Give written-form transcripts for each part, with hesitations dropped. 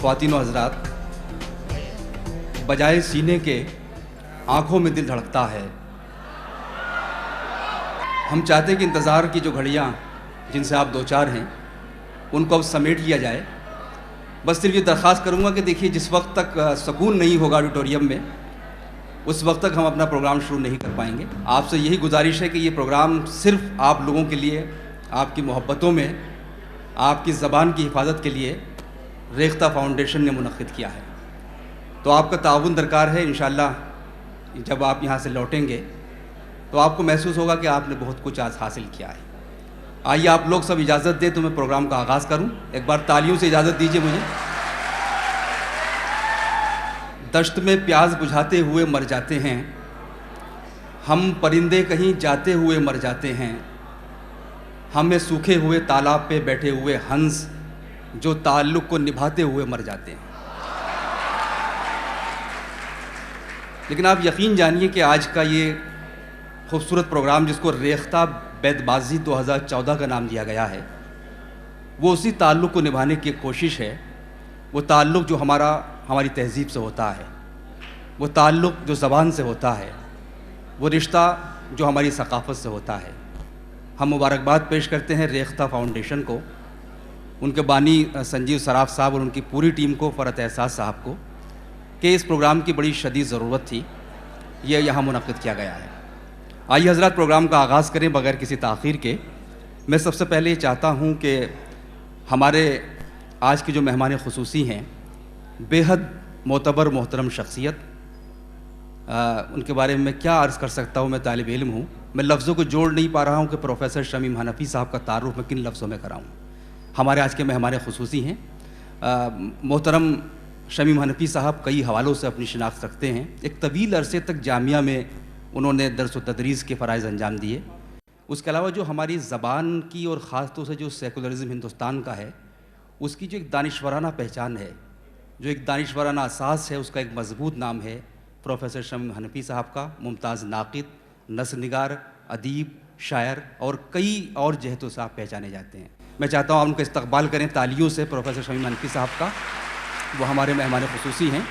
ख्वातीन व हज़रात, बजाय सीने के आँखों में दिल धड़कता है। हम चाहते हैं कि इंतज़ार की जो घड़ियाँ जिनसे आप दो चार हैं उनको अब समेट लिया जाए। बस सिर्फ ये दरख्वास्त करूँगा कि देखिए, जिस वक्त तक सुकून नहीं होगा ऑडिटोरियम में, उस वक्त तक हम अपना प्रोग्राम शुरू नहीं कर पाएंगे। आपसे यही गुजारिश है कि ये प्रोग्राम सिर्फ आप लोगों के लिए, आपकी मोहब्बतों में, आपकी ज़बान की हिफाजत के लिए रेख्ता फाउंडेशन ने मुनक़्क़िद किया है। तो आपका ताउन दरकार है। इंशाअल्लाह जब आप यहाँ से लौटेंगे तो आपको महसूस होगा कि आपने बहुत कुछ आज हासिल किया है। आइए आप लोग सब इजाज़त दें तो मैं प्रोग्राम का आगाज़ करूँ। एक बार तालियों से इजाज़त दीजिए मुझे। दश्त में प्यास बुझाते हुए मर जाते हैं हम, परिंदे कहीं जाते हुए मर जाते हैं। हमें सूखे हुए तालाब पे बैठे हुए हंस जो ताल्लुक़ को निभाते हुए मर जाते हैं। लेकिन आप यकीन जानिए कि आज का ये खूबसूरत प्रोग्राम, जिसको रेख्ता बैतबाजी 2014 का नाम दिया गया है, वो उसी ताल्लुक़ को निभाने की कोशिश है। वो ताल्लुक़ जो हमारी तहज़ीब से होता है, वो ताल्लुक़ जो ज़बान से होता है, वो रिश्ता जो हमारी सक़ाफ़त से होता है। हम मुबारकबाद पेश करते हैं रेख्ता फाउंडेशन को, उनके बानी संजीव सराफ साहब और उनकी पूरी टीम को, फ़रत एहसास साहब को, कि इस प्रोग्राम की बड़ी शदीद ज़रूरत थी। ये यहाँ मुनक़्क़िद किया गया है। आइए हज़रात, प्रोग्राम का आगाज़ करें बग़ैर किसी ताख़ीर के। मैं सबसे पहले ये चाहता हूँ कि हमारे आज के जो मेहमान ख़ुसूसी हैं, बेहद मोतबर मोहतरम शख्सियत, उनके बारे में क्या अर्ज़ कर सकता हूँ। मैं तालिब इल्म हूँ, मैं लफ्ज़ों को जोड़ नहीं पा रहा हूँ कि प्रोफेसर शमीम हनफ़ी साहब का तारुफ़ मैं किन लफ्ज़ों में कराऊँ। हमारे आज के मेहमान ख़ुसूसी हैं मोहतरम शमीम हनफ़ी साहब। कई हवालों से अपनी शिनाख्त रखते हैं। एक तवील अरसे तक जामिया में उन्होंने दर्स व तदरीस के फ़राइज़ अंजाम दिए। उसके अलावा जो हमारी ज़बान की और ख़ास तौर से जो सेकुलरिज़म हिंदुस्तान का है, उसकी जो एक दानिशवराना पहचान है, जो एक दानिशवराना असास है, उसका एक मज़बूत नाम है प्रोफेसर शमीम हनफ़ी साहब का। मुमताज़ नाक़िद, नस्र निगार, अदीब, शायर और कई और जहतों से आप पहचाने जाते हैं। मैं चाहता हूँ आप उनका इस्तक़बाल करें तालियों से, प्रोफेसर शमीम हनफ़ी साहब का। वो हमारे मेहमान ख़ुसूसी हैं।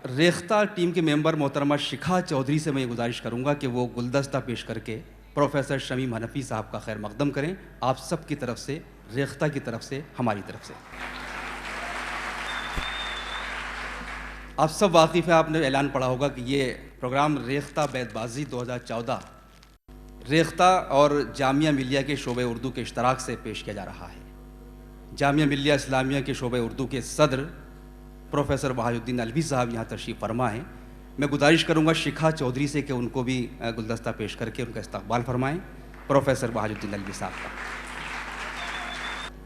रेख्ता टीम के मेंबर मोहतरमा शिखा चौधरी से मैं ये गुजारिश करूँगा कि वो गुलदस्ता पेश करके प्रोफेसर शमीम हनफ़ी साहब का खैर मक़दम करें, आप सब की तरफ से, रेख्ता की तरफ से, हमारी तरफ से। आप सब वाकिफ़ हैं, आपने ऐलान पढ़ा होगा कि ये प्रोग्राम रेख्ता बैतबाजी 2014 रेख्ता और जामिया मिलिया के शोबे उर्दू के इश्तराक से पेश किया जा रहा है। जामिया मिलिया इस्लामिया के शोबे उर्दू के सदर प्रोफेसर बहाउद्दीन अलवी साहब यहाँ तशरीफ़ फरमा हैं। मैं गुजारिश करूँगा शिखा चौधरी से कि उनको भी गुलदस्ता पेश करके उनका इस्तक़बाल फरमाएँ, प्रोफेसर बहाउद्दीन अलवी साहब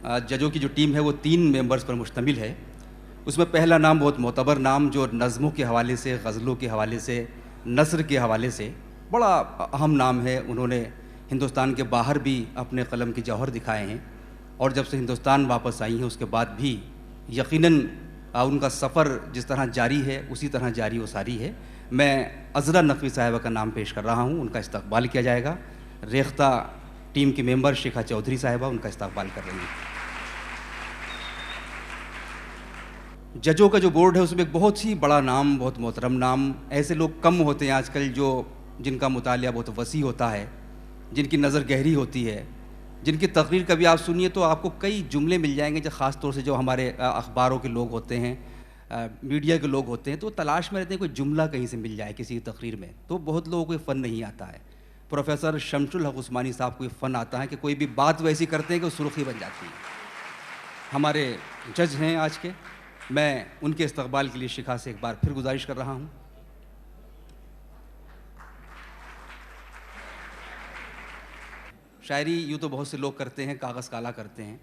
का। जजों की जो टीम है वो 3 मेंबर्स पर मुश्तमिल है। उसमें पहला नाम बहुत मोतबर नाम, जो नज़मों के हवाले से, गज़लों के हवाले से, नस्र के हवाले से बड़ा अहम नाम है। उन्होंने हिंदुस्तान के बाहर भी अपने कलम की जौहर दिखाए हैं और जब से हिंदुस्तान वापस आई हैं उसके बाद भी यकीनन उनका सफ़र जिस तरह जारी है उसी तरह जारी व सारी है। मैं अज़रा नक़वी साहिबा का नाम पेश कर रहा हूँ, उनका इस्तक़बाल किया जाएगा। रेख्ता टीम की मेंबर शिखा चौधरी साहिबा उनका इस्तक़बाल कर रही हैं। जजों का जो बोर्ड है उसमें एक बहुत ही बड़ा नाम, बहुत मोहतरम नाम। ऐसे लोग कम होते हैं आजकल जिनका मुतालिया बहुत वसी होता है, जिनकी नज़र गहरी होती है, जिनकी तकरीर कभी आप सुनिए तो आपको कई जुमले मिल जाएंगे, जो ख़ास तौर से जो हमारे अखबारों के लोग होते हैं, मीडिया के लोग होते हैं, तो तलाश में रहते हैं कोई जुमला कहीं से मिल जाए किसी तकरीर में। तो बहुत लोगों को ये फ़न नहीं आता है। प्रोफेसर शमसुल हक उस्मानी साहब को ये फ़न आता है कि कोई भी बात वैसी करते हैं कि सुर्खी बन जाती है। हमारे जज हैं आज के, मैं उनके इस्तक़बाल के लिए शिखा से एक बार फिर गुजारिश कर रहा हूँ। शायरी यूँ तो बहुत से लोग करते हैं, कागज़ काला करते हैं,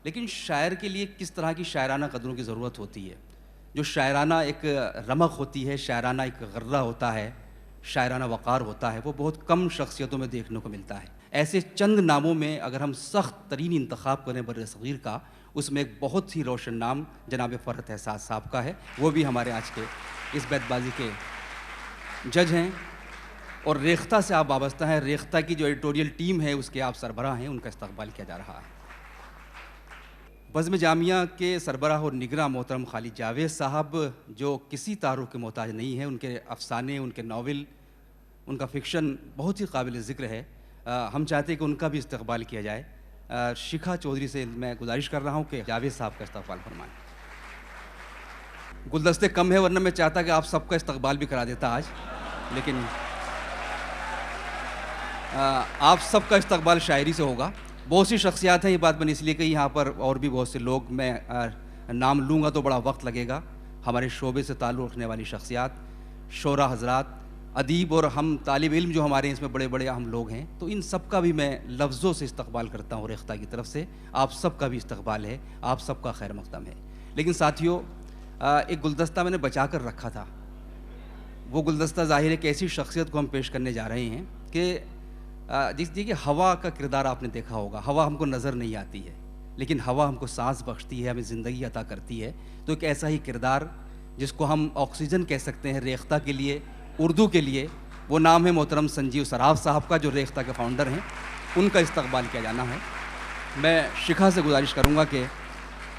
लेकिन शायर के लिए किस तरह की शायराना कदरों की ज़रूरत होती है, जो शायराना एक रमक होती है, शायराना एक गर्रा होता है, शायराना वक़ार होता है, वो बहुत कम शख्सियतों में देखने को मिलता है। ऐसे चंद नामों में अगर हम सख्त तरीन इंतखाब करें बर-ए-सग़ीर का, उसमें एक बहुत ही रोशन नाम जनाब फ़रत एहसास साहब का है। वो भी हमारे आज के इस बैतबाजी के जज हैं और रेख्ता से आप वाबस्ता हैं। रेख्ता की जो एडिटोरियल टीम है उसके आप सरबराह हैं, उनका इस्तक़बाल किया जा रहा है। बज़्म जामिया के सरबराह और निगरां मोहतरम खालिद जावेद साहब, जो किसी तारुफ के मोहताज नहीं हैं, उनके अफ़साने, उनके नावल, उनका फ़िक्शन बहुत ही काबिल ज़िक्र है। हम चाहते हैं कि उनका भी इस्तक़बाल किया जाए। शिखा चौधरी से मैं गुजारिश कर रहा हूँ कि जावेद साहब का इस्तक़बाल फरमाएँ। गुलदस्ते कम है, वरना मैं चाहता कि आप सबका इस्तक़बाल भी करा देता आज, लेकिन आप सबका इस्तक़बाल शायरी से होगा। बहुत सी शख्सियात हैं, ये बात मैंने इसलिए कही, यहाँ पर और भी बहुत से लोग, मैं नाम लूँगा तो बड़ा वक्त लगेगा। हमारे शोबे से ताल्लुक़ रखने वाली शख्सियात, शोरा हज़रात, अदीब और हम तालिब इल्म जो हमारे इसमें बड़े बड़े अहम लोग हैं, तो इन सब का भी मैं लफ्ज़ों से इस्तक़बाल करता हूँ रेख्ता की तरफ से। आप सब का भी इस्तक़बाल है, आप सब का खैर मक़दम है। लेकिन साथियों, एक गुलदस्ता मैंने बचा कर रखा था। वो गुलदस्ता ज़ाहिर है कि ऐसी शख्सियत को हम पेश करने जा रहे हैं कि देखिए, हवा का किरदार आपने देखा होगा। हवा हमको नज़र नहीं आती है, लेकिन हवा हमको सांस बख्शती है, हमें ज़िंदगी अता करती है। तो एक ऐसा ही किरदार जिसको हम ऑक्सीजन कह सकते हैं रेख्ता के लिए, उर्दू के लिए, वो नाम है मोहतरम संजीव सराफ साहब का, जो रेख्ता के फाउंडर हैं। उनका इस्तक़बाल किया जाना है। मैं शिखा से गुजारिश करूँगा कि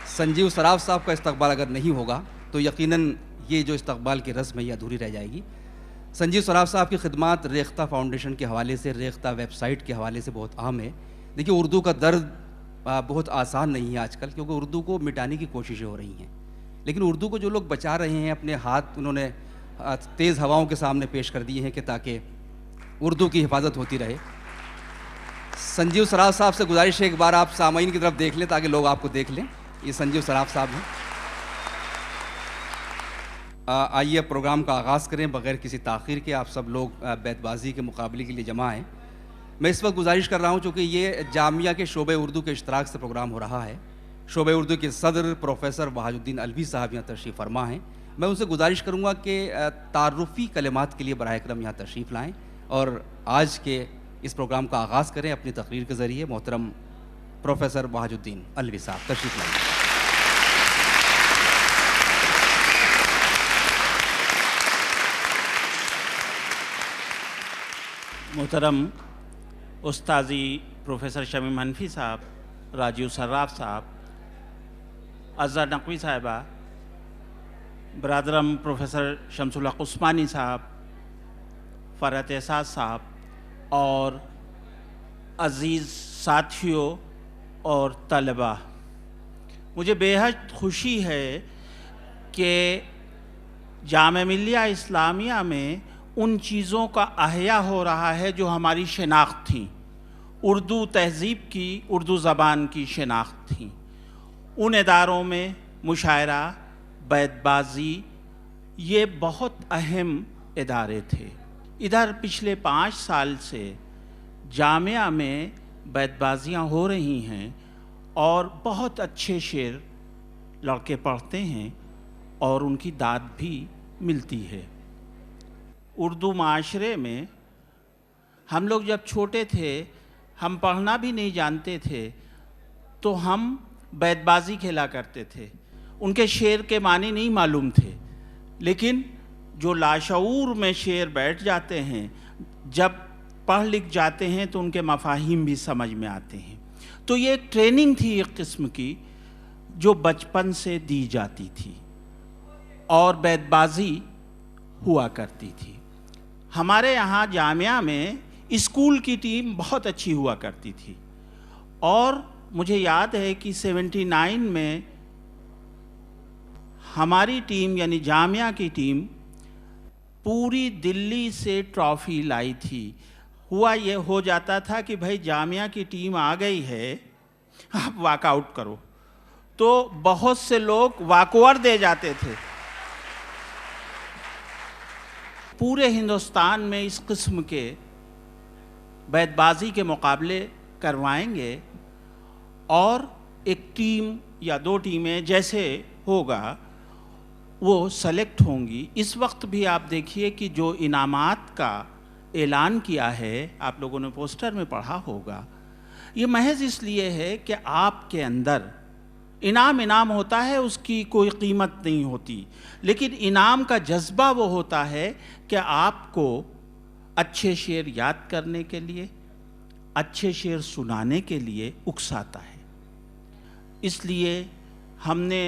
संजीव सराफ साहब का इस्तक़बाल अगर नहीं होगा तो यकीनन ये जो इस्तक़बाल की रस्म है ये अधूरी रह जाएगी। संजीव सराफ साहब की खिदमात रेख्ता फाउंडेशन के हवाले से, रेख्ता वेबसाइट के हवाले से बहुत अहम है। देखिए, उर्दू का दर्द बहुत आसान नहीं है आजकल, क्योंकि उर्दू को मिटाने की कोशिशें हो रही हैं। लेकिन उर्दू को जो लोग बचा रहे हैं, अपने हाथ उन्होंने तेज़ हवाओं के सामने पेश कर दिए हैं कि ताकि उर्दू की हिफाजत होती रहे। संजीव सराफ साहब से गुजारिश है, एक बार आप सामाईन की तरफ देख लें ताकि लोग आपको देख लें। ये संजीव सराफ साहब हैं। आइए प्रोग्राम का आगाज़ करें बग़ैर किसी ताख़ीर के। आप सब लोग बैतबाज़ी के मुकाबले के लिए जमा हैं। मैं इस वक्त गुजारिश कर रहा हूँ, चूँकि ये जामिया के शोबे उर्दू के इश्तराक से प्रोग्राम हो रहा है। शोबे उर्दू के सदर प्रोफेसर वहाजुद्दीन अलवी साहब यहाँ तशरीफ़ फरमा हैं। मैं उनसे गुजारिश करूँगा कि तारुफ़ी कलिमात के लिए बराह करम यहाँ तशरीफ़ लाएँ और आज के इस प्रोग्राम का आगाज़ करें अपनी तकरीर के ज़रिए। मोहतरम प्रोफेसर वहाजुद्दीन अलवी साहब तशरीफ़ लाएँ। मोहतरम उस्तादी प्रोफेसर शमीम हनफी साहब, राजीव सर्राफ साहब, अज़हर नकवी साहिबा, बरादरम प्रोफेसर शमसुल हक उस्मानी साहब, फ़रहत एहसास साहब और अज़ीज़ साथियों और तलबा, मुझे बेहद खुशी है कि जामिया मिल्लिया इस्लामिया में उन चीज़ों का अहया हो रहा है जो हमारी शनाख्त थी, उर्दू तहज़ीब की, उर्दू ज़बान की शनाख्त थी। उन इदारों में मुशायरा, बैतबाज़ी, ये बहुत अहम इदारे थे। इधर पिछले 5 साल से जामिया में बैतबाज़ियाँ हो रही हैं और बहुत अच्छे शेर लड़के पढ़ते हैं और उनकी दाद भी मिलती है। उर्दू माशरे में हम लोग जब छोटे थे, हम पढ़ना भी नहीं जानते थे, तो हम बैतबाज़ी खेला करते थे। उनके शेर के मानी नहीं मालूम थे, लेकिन जो लाशऊर में शेर बैठ जाते हैं, जब पढ़ लिख जाते हैं तो उनके मफ़ाहिम भी समझ में आते हैं। तो ये एक ट्रेनिंग थी एक किस्म की जो बचपन से दी जाती थी और बैतबाज़ी हुआ करती थी। हमारे यहाँ जामिया में स्कूल की टीम बहुत अच्छी हुआ करती थी और मुझे याद है कि 79 में हमारी टीम यानी जामिया की टीम पूरी दिल्ली से ट्रॉफ़ी लाई थी। हुआ ये हो जाता था कि भाई जामिया की टीम आ गई है, आप वॉकआउट करो, तो बहुत से लोग वॉकओवर दे जाते थे। पूरे हिंदुस्तान में इस किस्म के बैतबाज़ी के मुकाबले करवाएंगे और एक टीम या 2 टीमें जैसे होगा वो सेलेक्ट होंगी। इस वक्त भी आप देखिए कि जो इनामात का ऐलान किया है, आप लोगों ने पोस्टर में पढ़ा होगा, ये महज इसलिए है कि आपके अंदर इनाम होता है, उसकी कोई कीमत नहीं होती, लेकिन इनाम का जज्बा वो होता है कि आपको अच्छे शेर याद करने के लिए, अच्छे शेर सुनाने के लिए उकसाता है। इसलिए हमने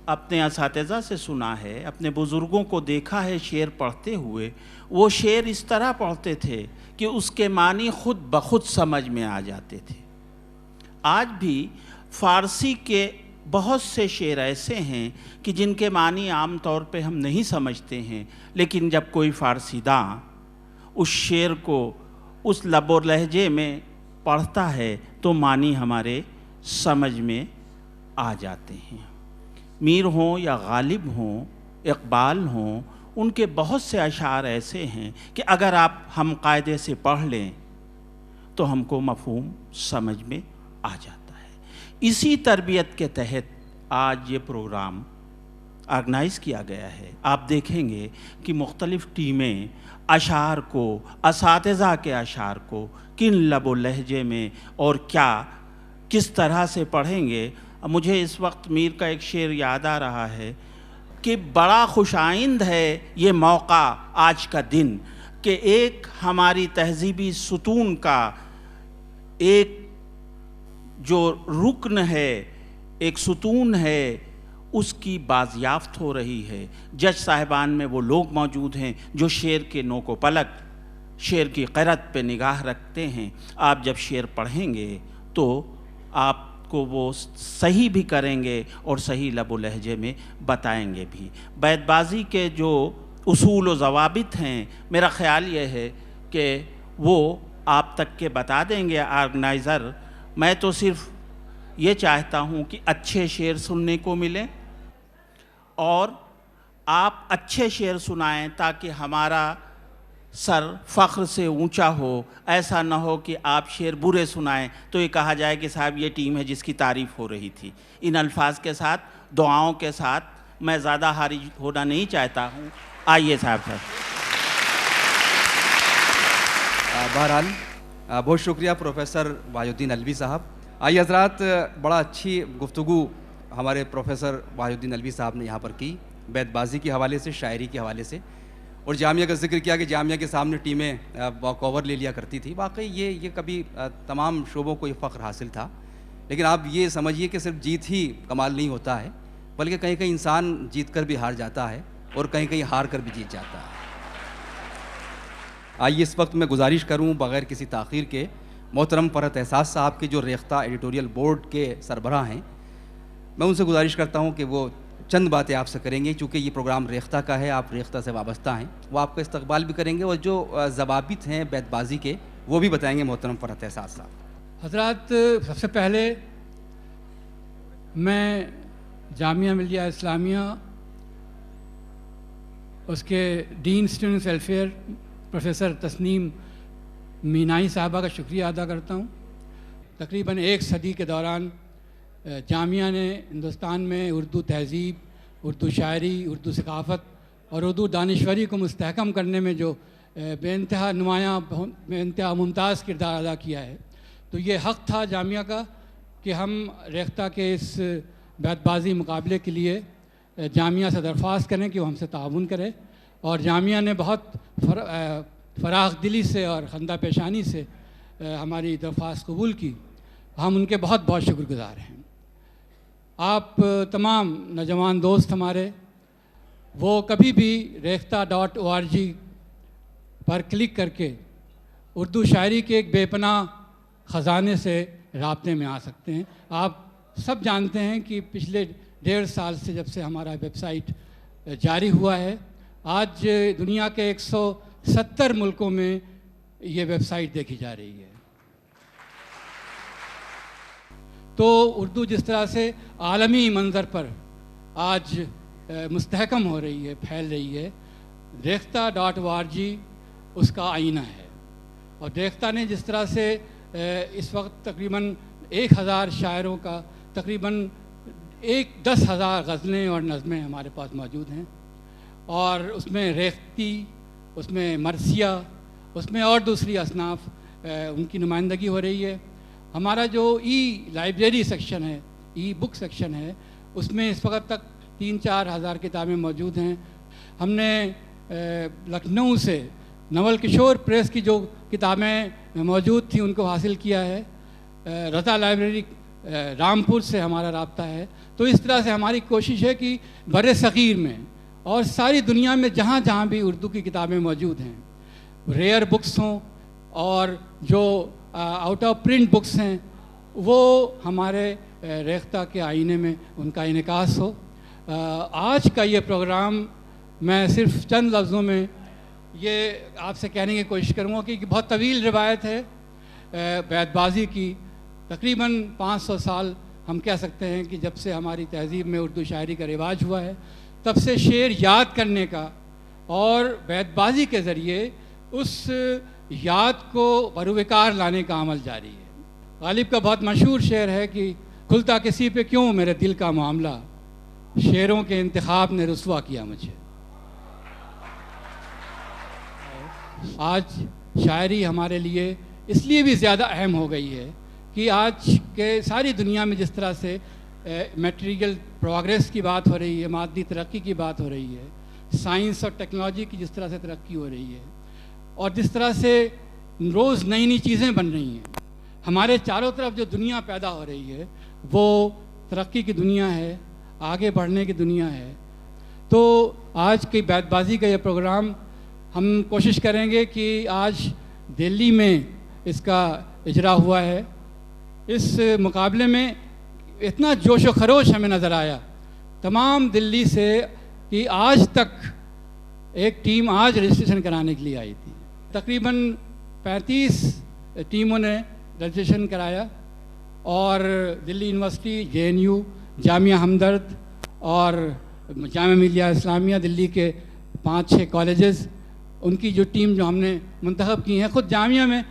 अपने असातिज़ा से सुना है, अपने बुज़ुर्गों को देखा है शेर पढ़ते हुए। वो शेर इस तरह पढ़ते थे कि उसके मानी खुद ब खुद समझ में आ जाते थे। आज भी फ़ारसी के बहुत से शेर ऐसे हैं कि जिनके मानी आम तौर पे हम नहीं समझते हैं, लेकिन जब कोई फ़ारसीदां उस शेर को उस लबो लहजे में पढ़ता है तो मानी हमारे समझ में आ जाते हैं। मीर हों या गालिब हों, इकबाल हों, उनके बहुत से अशार ऐसे हैं कि अगर आप हम कायदे से पढ़ लें तो हमको मफ़हूम समझ में आ जाता है। इसी तरबियत के तहत आज ये प्रोग्राम ऑर्गेनाइज़ किया गया है। आप देखेंगे कि मुख्तलिफ़ टीमें अशार को, असातिज़ा के अशार को किन लबो लहजे में और क्या किस तरह से पढ़ेंगे। मुझे इस वक्त मीर का एक शेर याद आ रहा है कि बड़ा खुशाइंद है ये मौका आज का दिन कि एक हमारी तहज़ीबी सुतून का एक जो रुकन है, एक सुतून है, उसकी बाज़याफ्त हो रही है। जज साहिबान में वो लोग मौजूद हैं जो शेर के नोको पलक, शेर की क़िरत पे निगाह रखते हैं। आप जब शेर पढ़ेंगे तो आपको वो सही भी करेंगे और सही लबो लहजे में बताएंगे भी। बैतबाज़ी के जो उसूल व ज़वाबित हैं, मेरा ख़्याल ये है कि वो आप तक के बता देंगे ऑर्गेनाइज़र। मैं तो सिर्फ़ ये चाहता हूँ कि अच्छे शेर सुनने को मिलें और आप अच्छे शेर सुनाएं ताकि हमारा सर फ़ख्र से ऊंचा हो। ऐसा ना हो कि आप शेर बुरे सुनाएं तो ये कहा जाए कि साहब ये टीम है जिसकी तारीफ़ हो रही थी। इन अल्फाज के साथ, दुआओं के साथ मैं ज़्यादा हारिज होना नहीं चाहता हूँ। आइए साहब सर। बहरहाल बहुत शुक्रिया प्रोफेसर वाहिउद्दीन अलवी साहब। आइए हज़रात, बड़ा अच्छी गुफ्तगू हमारे प्रोफेसर वाहिउद्दीन अलवी साहब ने यहाँ पर की, बैतबाज़ी के हवाले से, शायरी के हवाले से, और जामिया का जिक्र किया कि जामिया के सामने टीमें वॉकओवर ले लिया करती थी। वाकई ये कभी तमाम शोबों को ये फ़ख्र हासिल था। लेकिन आप ये समझिए कि सिर्फ जीत ही कमाल नहीं होता है, बल्कि कहीं कहीं इंसान जीत कर भी हार जाता है और कहीं कहीं हार कर भी जीत जाता है। आइए इस वक्त मैं गुजारिश करूँ बग़ैर किसी ताख़ीर के मोहतरम फ़रहत एहसास साहब के जो रेख्ता एडिटोरियल बोर्ड के सरबराह हैं, मैं उनसे गुजारिश करता हूँ कि वो चंद बातें आपसे करेंगे। चूँकि ये प्रोग्राम रेख्ता का है, आप रेख्ता से वाबस्ता हैं, वो आपका इस्तकबाल भी करेंगे और जो ज़वाबित हैं बैतबाज़ी के वो भी बताएंगे मोहतरम फ़रहत एहसास साहब। हज़रात, सबसे पहले मैं जामिया मिलिया इस्लामिया उसके dean students welfare professor Tasneem Meenai साहबा का शुक्रिया अदा करता हूँ। तकरीबन एक सदी के दौरान जामिया ने हिंदुस्तान में उर्दू तहज़ीब, उर्दू शायरी, उर्दू सकाफ़त और उर्दू दानिश्वरी को मुस्तहकम करने में जो बेइंतहा नुमायाँ, बेइंतहा मुमताज़ किरदार अदा किया है। तो ये हक़ था जामिया का कि हम रेख्ता के इस बैतबाज़ी मुकाबले के लिए जामिया से दरख्वास्त करें कि वो हमसे ताउन करे, और जामिया ने बहुत फ़राख दिली से और खंदा पेशानी से हमारी दरख्वास्त कबूल की। हम उनके बहुत बहुत शुक्रगुज़ार हैं। आप तमाम नौजवान दोस्त हमारे, वो कभी भी rekhta.org पर क्लिक करके उर्दू शायरी के एक बेपनाह ख़जाने से राब्ते में आ सकते हैं। आप सब जानते हैं कि पिछले 1.5 साल से जब से हमारा वेबसाइट जारी हुआ है, आज दुनिया के 170 मुल्कों में ये वेबसाइट देखी जा रही है। तो उर्दू जिस तरह से आलमी मंज़र पर आज मुस्तहकम हो रही है, फैल रही है, rekhta.org उसका आईना है। और रेख्ता ने जिस तरह से इस वक्त तकरीबन 1000 शायरों का तकरीबन 10,000 गज़लें और नज़में हमारे पास मौजूद हैं, और उसमें रेख्ती, उसमें मरसिया, उसमें और दूसरी असनाफ़ उनकी नुमाइंदगी हो रही है। हमारा जो लाइब्रेरी सेक्शन है, बुक सेक्शन है, उसमें इस वक्त तक 3-4 हज़ार किताबें मौजूद हैं। हमने लखनऊ से नवल किशोर प्रेस की जो किताबें मौजूद थी उनको हासिल किया है। रज़ा लाइब्रेरी रामपुर से हमारा राब्ता है। तो इस तरह से हमारी कोशिश है कि बर सग़ीर में और सारी दुनिया में जहाँ जहाँ भी उर्दू की किताबें मौजूद हैं, रेयर बुक्स हों और जो आउट ऑफ प्रिंट बुक्स हैं, वो हमारे रेख्ता के आईने में उनका इनकास हो। आज का ये प्रोग्राम मैं सिर्फ चंद लफ्ज़ों में ये आपसे कहने की कोशिश करूँगा कि बहुत तवील रिवायत है बैतबाजी की। तकरीबन 500 साल हम कह सकते हैं कि जब से हमारी तहज़ीब में उर्दू शायरी का रिवाज हुआ है, तब से शेर याद करने का और बैतबाजी के ज़रिए उस याद को बरूविकार लाने का अमल जारी है। गालिब का बहुत मशहूर शेर है कि खुलता किसी पे क्यों मेरे दिल का मामला, शेरों के इंतखाब ने रुसवा किया मुझे। आज शायरी हमारे लिए इसलिए भी ज़्यादा अहम हो गई है कि आज के सारी दुनिया में जिस तरह से मटेरियल प्रोग्रेस की बात हो रही है, मादी तरक्की की बात हो रही है, साइंस और टेक्नोलॉजी की जिस तरह से तरक्की हो रही है और जिस तरह से रोज़ नई नई चीज़ें बन रही हैं, हमारे चारों तरफ जो दुनिया पैदा हो रही है वो तरक्की की दुनिया है, आगे बढ़ने की दुनिया है। तो आज की बैतबाजी का ये प्रोग्राम हम कोशिश करेंगे कि आज दिल्ली में इसका इजरा हुआ है। इस मुकाबले में इतना जोश व खरोश हमें नज़र आया तमाम दिल्ली से कि आज तक एक टीम आज रजिस्ट्रेशन कराने के लिए आई थी। तकरीबन 35 टीमों ने रजिस्ट्रेशन कराया और दिल्ली यूनिवर्सिटी, JNU, जामिया हमदर्द और जामिया मिलिया इस्लामिया, दिल्ली के 5-6 कॉलेजेस, उनकी जो टीम जो हमने मुंतखब की हैं, ख़ुद जामिया में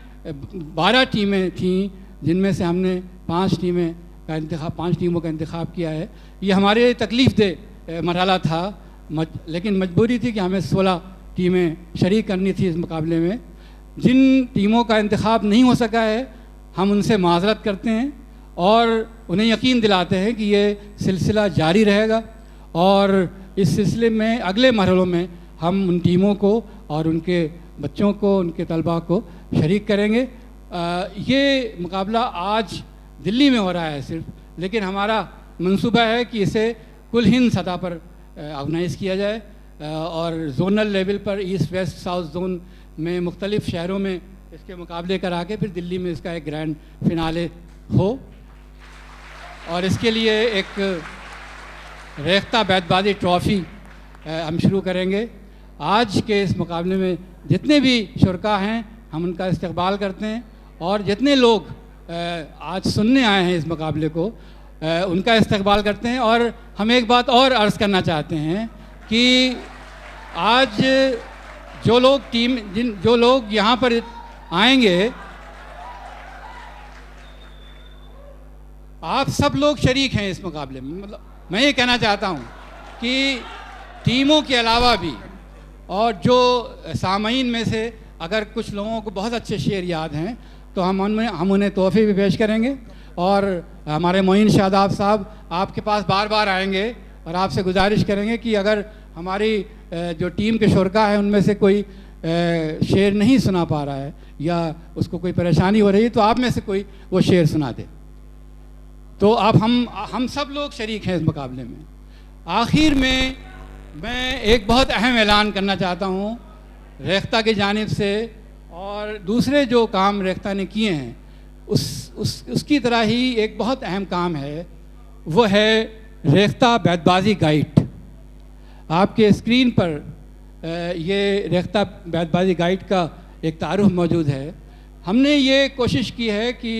12 टीमें थीं जिनमें से हमने 5 टीमों का इंतखाब किया है। ये हमारे तकलीफ़ दे मरहला था, लेकिन मजबूरी थी कि हमें 16 टीमें शरीक करनी थी इस मुकाबले में। जिन टीमों का इंतखाब नहीं हो सका है, हम उनसे माज़रत करते हैं और उन्हें यकीन दिलाते हैं कि ये सिलसिला जारी रहेगा और इस सिलसिले में अगले मरहलों में हम उन टीमों को और उनके बच्चों को, उनके तलबा को शरीक करेंगे। ये मुकाबला आज दिल्ली में हो रहा है सिर्फ, लेकिन हमारा मंसूबा है कि इसे कुल हिंद सतह पर ऑर्गेनाइज़ किया जाए और जोनल लेवल पर ईस्ट वेस्ट साउथ जोन में मुख्तलिफ़ शहरों में इसके मुकाबले करा के फिर दिल्ली में इसका एक ग्रैंड फिनाले हो। और इसके लिए एक रेख्ता बैतबाजी ट्रॉफ़ी हम शुरू करेंगे। आज के इस मुकाबले में जितने भी शुरका हैं हम उनका इस्तकबाल करते हैं और जितने लोग आज सुनने आए हैं इस मुकाबले को उनका इस्तकबाल करते हैं। और हम एक बात और अर्ज़ करना चाहते हैं कि आज जो लोग यहाँ पर आएंगे, आप सब लोग शरीक हैं इस मुकाबले में। मतलब मैं ये कहना चाहता हूँ कि टीमों के अलावा भी और जो सामीन में से अगर कुछ लोगों को बहुत अच्छे शेर याद हैं तो हम उन्हें तोहफे भी पेश करेंगे। और हमारे मोइन शादाब साहब आपके पास बार बार आएंगे और आपसे गुजारिश करेंगे कि अगर हमारी जो टीम के शुरका हैं उनमें से कोई शेर नहीं सुना पा रहा है या उसको कोई परेशानी हो रही है तो आप में से कोई वो शेर सुना दे। तो अब हम सब लोग शरीक हैं इस मुकाबले में। आखिर में मैं एक बहुत अहम ऐलान करना चाहता हूँ रेख्ता की जानिब से, और दूसरे जो काम रेख्ता ने किए हैं उसकी तरह ही एक बहुत अहम काम है, वो है रेख्ता बैतबाजी गाइड। आपके स्क्रीन पर ये रेख्ता बैतबाजी गाइड का एक तारुफ मौजूद है। हमने ये कोशिश की है कि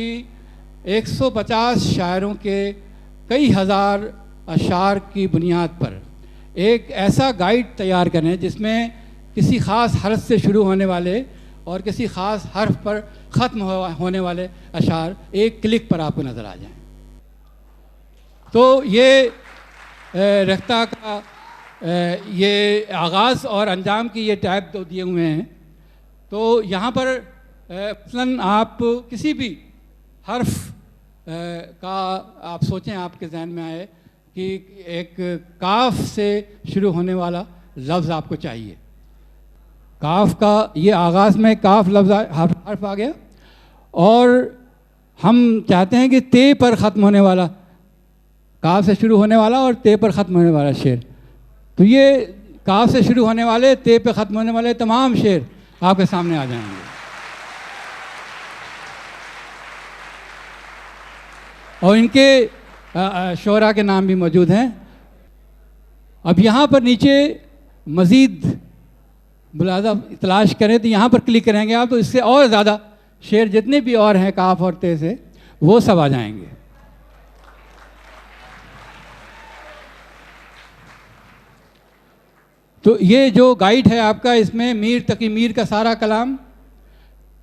150 शायरों के कई हज़ार अशार की बुनियाद पर एक ऐसा गाइड तैयार करें जिसमें किसी ख़ास हर्फ से शुरू होने वाले और किसी ख़ास हर्फ पर ख़त्म होने वाले अशार एक क्लिक पर आपको नज़र आ जाएं। तो ये रेख्ता का ये आगाज़ और अंजाम की ये टैब तो दिए हुए हैं। तो यहाँ पर मसलन आप किसी भी हर्फ का आप सोचें, आपके जहन में आए कि एक काफ से शुरू होने वाला लफ्ज़ आपको चाहिए। काफ का ये आगाज़ में काफ लफ्ज़ हर्फ आ गया और हम चाहते हैं कि ते पर ख़त्म होने वाला, काफ से शुरू होने वाला और ते पर ख़त्म होने वाला शेर, तो ये काफ से शुरू होने वाले ते पे ख़त्म होने वाले तमाम शेर आपके सामने आ जाएंगे। और इनके शोरा के नाम भी मौजूद हैं। अब यहाँ पर नीचे मज़ीद मुलाज़ा तलाश करें तो यहाँ पर क्लिक करेंगे आप, तो इससे और ज़्यादा शेर जितने भी और हैं काफ और ते से, वो सब आ जाएंगे। तो ये जो गाइड है आपका, इसमें मीर तकी मीर का सारा कलाम,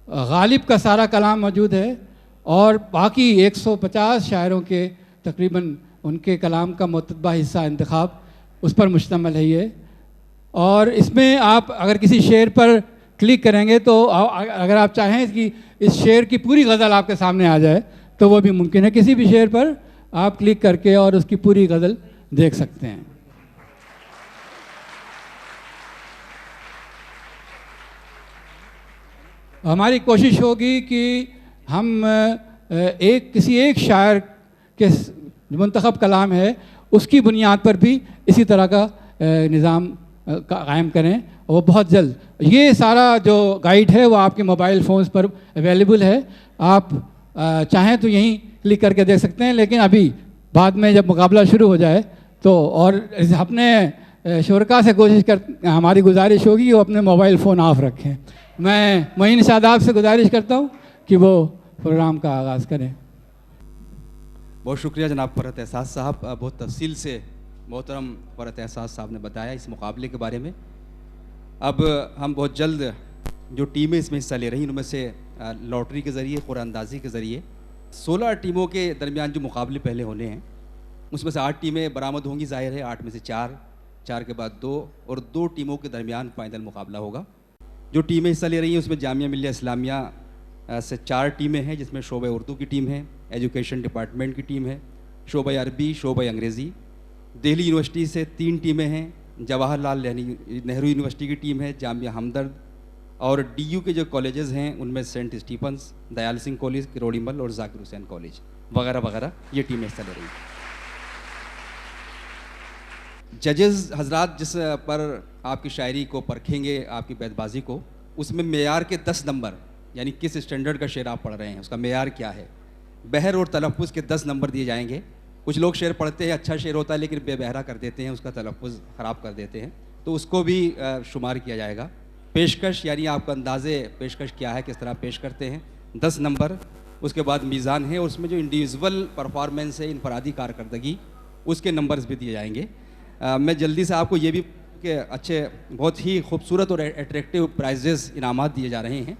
गालिब का सारा कलाम मौजूद है और बाकी 150 शायरों के तकरीबन उनके कलाम का मुतब्बा हिस्सा इंतखाब, उस पर मुश्तमिल है ये। और इसमें आप अगर किसी शेर पर क्लिक करेंगे तो अगर आप चाहें कि इस शेर की पूरी गज़ल आपके सामने आ जाए तो वो भी मुमकिन है। किसी भी शेर पर आप क्लिक करके और उसकी पूरी गज़ल देख सकते हैं। हमारी कोशिश होगी कि हम किसी एक शायर के मुंतखब कलाम है उसकी बुनियाद पर भी इसी तरह का निज़ाम कायम करें, और वो बहुत जल्द। ये सारा जो गाइड है वो आपके मोबाइल फ़ोन्स पर अवेलेबल है, आप चाहें तो यहीं क्लिक करके देख सकते हैं, लेकिन अभी बाद में जब मुकाबला शुरू हो जाए तो, और अपने शुरका से हमारी गुजारिश होगी कि वो अपने मोबाइल फ़ोन ऑफ रखें। मैं मोइन शादाब से गुजारिश करता हूँ कि वो प्रोग्राम का आगाज़ करें। बहुत शुक्रिया जनाब फ़रहत एहसास साहब, बहुत तफसील से मोहतरम फ़रहत एहसास साहब ने बताया इस मुकाबले के बारे में। अब हम बहुत जल्द जो टीमें इसमें हिस्सा ले रही हैं उनमें से लॉटरी के ज़रिए, क़ुरानंदाज़ी के ज़रिए 16 टीमों के दरमियान जो मुकाबले पहले होने हैं उसमें से 8 टीमें बरामद होंगी, ज़ाहिर है 8 में से 4 के बाद 2 और 2 टीमों के दरमियान फ़ाइनल मुकाबला होगा। जो टीमें हिस्सा ले रही हैं उसमें जामिया मिल्लिया इस्लामिया से 4 टीमें हैं, जिसमें शोबे उर्दू की टीम है, एजुकेशन डिपार्टमेंट की टीम है, शोबे अरबी, शोबे अंग्रेज़ी। दिल्ली यूनिवर्सिटी से 3 टीमें हैं, जवाहरलाल नेहरू यूनिवर्सिटी की टीम है, जामिया हमदर्द, और डीयू के जो कॉलेजेस हैं उनमें saint Stephen's, Dayal Singh college, Kirorimal और जाकिर हुसैन कॉलेज वगैरह वगैरह, ये टीमें हिस्सा ले रही हैं। जजेस हजरात जिस पर आपकी शायरी को परखेंगे, आपकी बैतबाजी को, उसमें मेयार के 10 नंबर, यानी किस स्टैंडर्ड का शेर आप पढ़ रहे हैं उसका मेयार क्या है, बहर और तलफ़्फ़ुज़ के 10 नंबर दिए जाएंगे। कुछ लोग शेर पढ़ते हैं, अच्छा शेर होता है लेकिन बेबहरा कर देते हैं, उसका तलफ़्फ़ुज़ ख़राब कर देते हैं, तो उसको भी शुमार किया जाएगा। पेशकश यानी आपका अंदाज़े पेशकश क्या है, किस तरह पेश करते हैं, 10 नंबर। उसके बाद मीज़ान है, उसमें जो इंडिविजुअल परफॉर्मेंस है, इनफरादी कारकर्दगी, उसके नंबर्स भी दिए जाएंगे। मैं जल्दी से आपको ये भी कि अच्छे बहुत ही खूबसूरत और एट्रैक्टिव प्राइजेस इनामात दिए जा रहे हैं।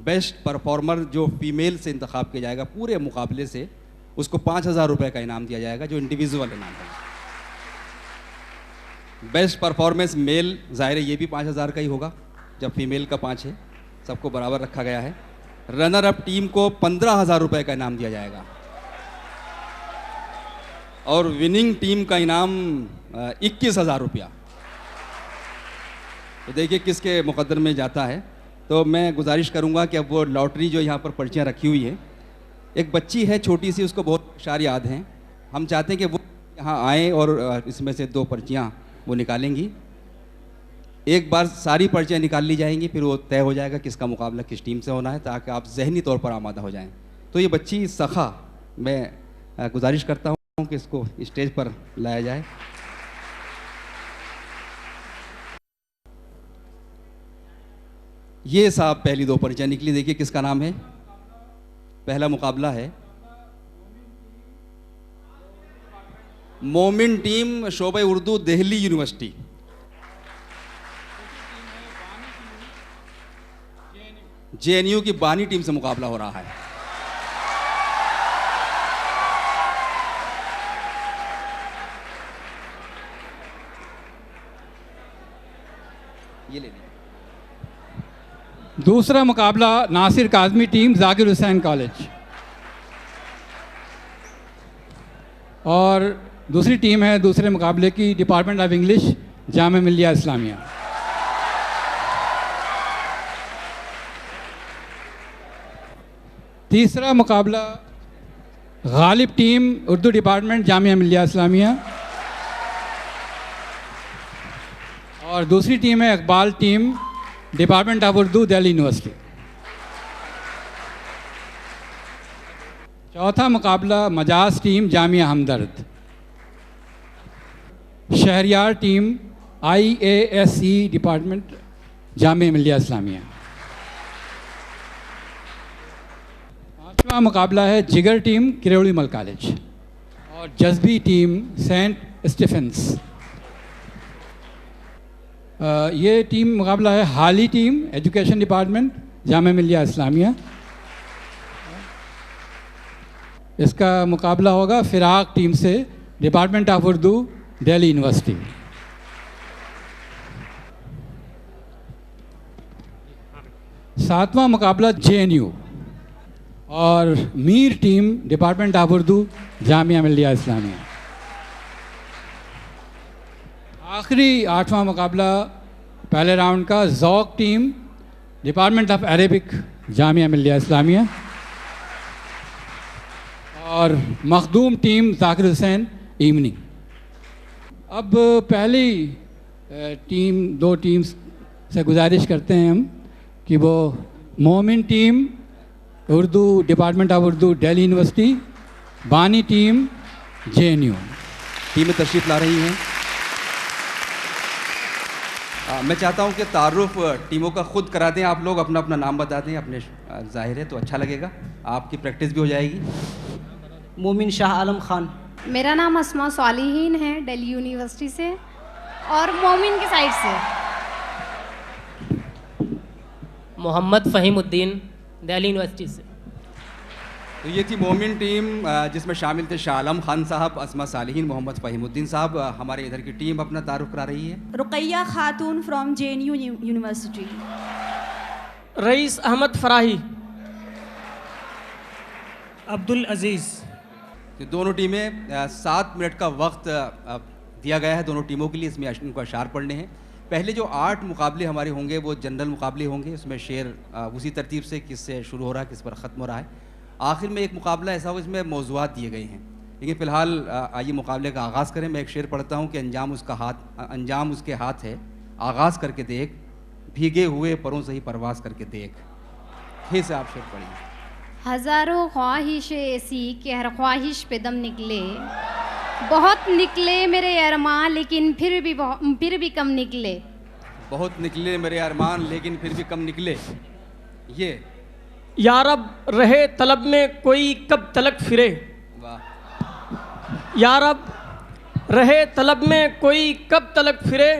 बेस्ट परफॉर्मर जो फीमेल से इंतखाब किया जाएगा पूरे मुकाबले से, उसको 5,000 रुपये का इनाम दिया जाएगा, जो इंडिविजुअल इनाम है। बेस्ट परफॉर्मेंस मेल, ज़ाहिर है ये भी 5,000 का ही होगा, जब फीमेल का 5 है, सबको बराबर रखा गया है। रनर अप टीम को 15,000 रुपये का इनाम दिया जाएगा, और विनिंग टीम का इनाम 21,000 रुपया। तो देखिए किसके मुकद्दर में जाता है। तो मैं गुजारिश करूंगा कि अब वो लॉटरी जो यहाँ पर पर्चियाँ रखी हुई है, एक बच्ची है छोटी सी, उसको बहुत अशार याद हैं, हम चाहते हैं कि वो यहाँ आए और इसमें से 2 पर्चियाँ वो निकालेंगी। एक बार सारी पर्चियाँ निकाल ली जाएंगी, फिर वो तय हो जाएगा किसका मुकाबला किस टीम से होना है, ताकि आप जहनी तौर पर आमादा हो जाएं। तो ये बच्ची सखा, मैं गुजारिश करता हूँ कि इसको स्टेज पर लाया जाए। ये साहब पहली 2 पर्चियाँ निकली, देखिए किसका नाम है। पहला मुकाबला है मोमिन टीम, शोबे उर्दू, दिल्ली यूनिवर्सिटी। जेएनयू की बानी टीम से मुकाबला हो रहा है। ये ले लीजिए। दूसरा मुकाबला नासिर काज़मी टीम, जाकिर हुसैन कॉलेज, और दूसरी टीम है दूसरे मुकाबले की department of English, Jamia Millia Islamia. तीसरा मुकाबला गालिब टीम उर्दू डिपार्टमेंट जामिया मिलिया इस्लामिया, और दूसरी टीम है Iqbal team department of Urdu Delhi university. चौथा मुकाबला Majaz team Jamia Hamdard, Shahryar team IASE department Jamia Millia Islamia. पांचवा मुकाबला है जिगर टीम किरोड़ी मल कॉलेज और जज्बी टीम सेंट स्टीफेंस। ये टीम मुकाबला है हाली team education department Jamia Millia Islamia. इसका मुकाबला होगा फिराक टीम से department of Urdu Delhi university. सातवां मुकाबला JNU और Meer team department of Urdu Jamia Millia Islamia. आखिरी आठवां मुकाबला पहले राउंड का Zauq team department of Arabic Jamia Millia Islamia और मखदूम टीम ज़ाकिर हुसैन इवनिंग। अब पहली दो टीम्स से गुजारिश करते हैं हम कि वो मोमिन team Urdu department of Urdu Delhi university, बानी टीम JNU टीमें तशरीफ़ ला रही हैं। मैं चाहता हूं कि तारुफ टीमों का खुद करा दें, आप लोग अपना अपना नाम बता दें अपने, ज़ाहिर है तो अच्छा लगेगा, आपकी प्रैक्टिस भी हो जाएगी। मोमिन शाह आलम खान। मेरा नाम अस्मा सालिहीन है दिल्ली यूनिवर्सिटी से और मोमिन की साइड से। मोहम्मद फ़हीमुद्दीन दिल्ली यूनिवर्सिटी से। तो ये थी मोमिन टीम जिसमें शामिल थे शाह आलम खान साहब, अस्मा सालिहीन, मोहम्मद फ़हीमुद्दीन साहब। हमारे इधर की टीम अपना तारुफ करा रही है। रुकैया खातून from JNU university. Rice Ahmad Farahi. Abdul अजीज़। तो दोनों टीमें 7 मिनट का वक्त दिया गया है दोनों टीमों के लिए, इसमें इनको अशार पढ़ने हैं। पहले जो 8 मुकाबले हमारे होंगे वो जनरल मुकाबले होंगे, उसमें शेर उसी तरतीब से किससे शुरू हो रहा है किस पर ख़त्म हो रहा है। आखिर में एक मुकाबला ऐसा हो इसमें मौज़ूआत दिए गए हैं। लेकिन फ़िलहाल आइए मुकाबले का आगाज़ करें। मैं एक शेर पढ़ता हूँ कि अंजाम उसके हाथ है, आगाज़ करके देख, भीगे हुए परों से ही परवाज़ करके देख। फिर से आप शेर पढ़िए। हज़ारों ख्वाहिशें ऐसी कि हर ख्वाहिश पे दम निकले, बहुत निकले मेरे अरमान लेकिन फिर भी कम निकले। बहुत निकले मेरे अरमान लेकिन फिर भी कम निकले। ये या रब रहे तलब में कोई कब तलक फिरे। वाह। या रब रहे तलब में कोई कब तलक फिरे,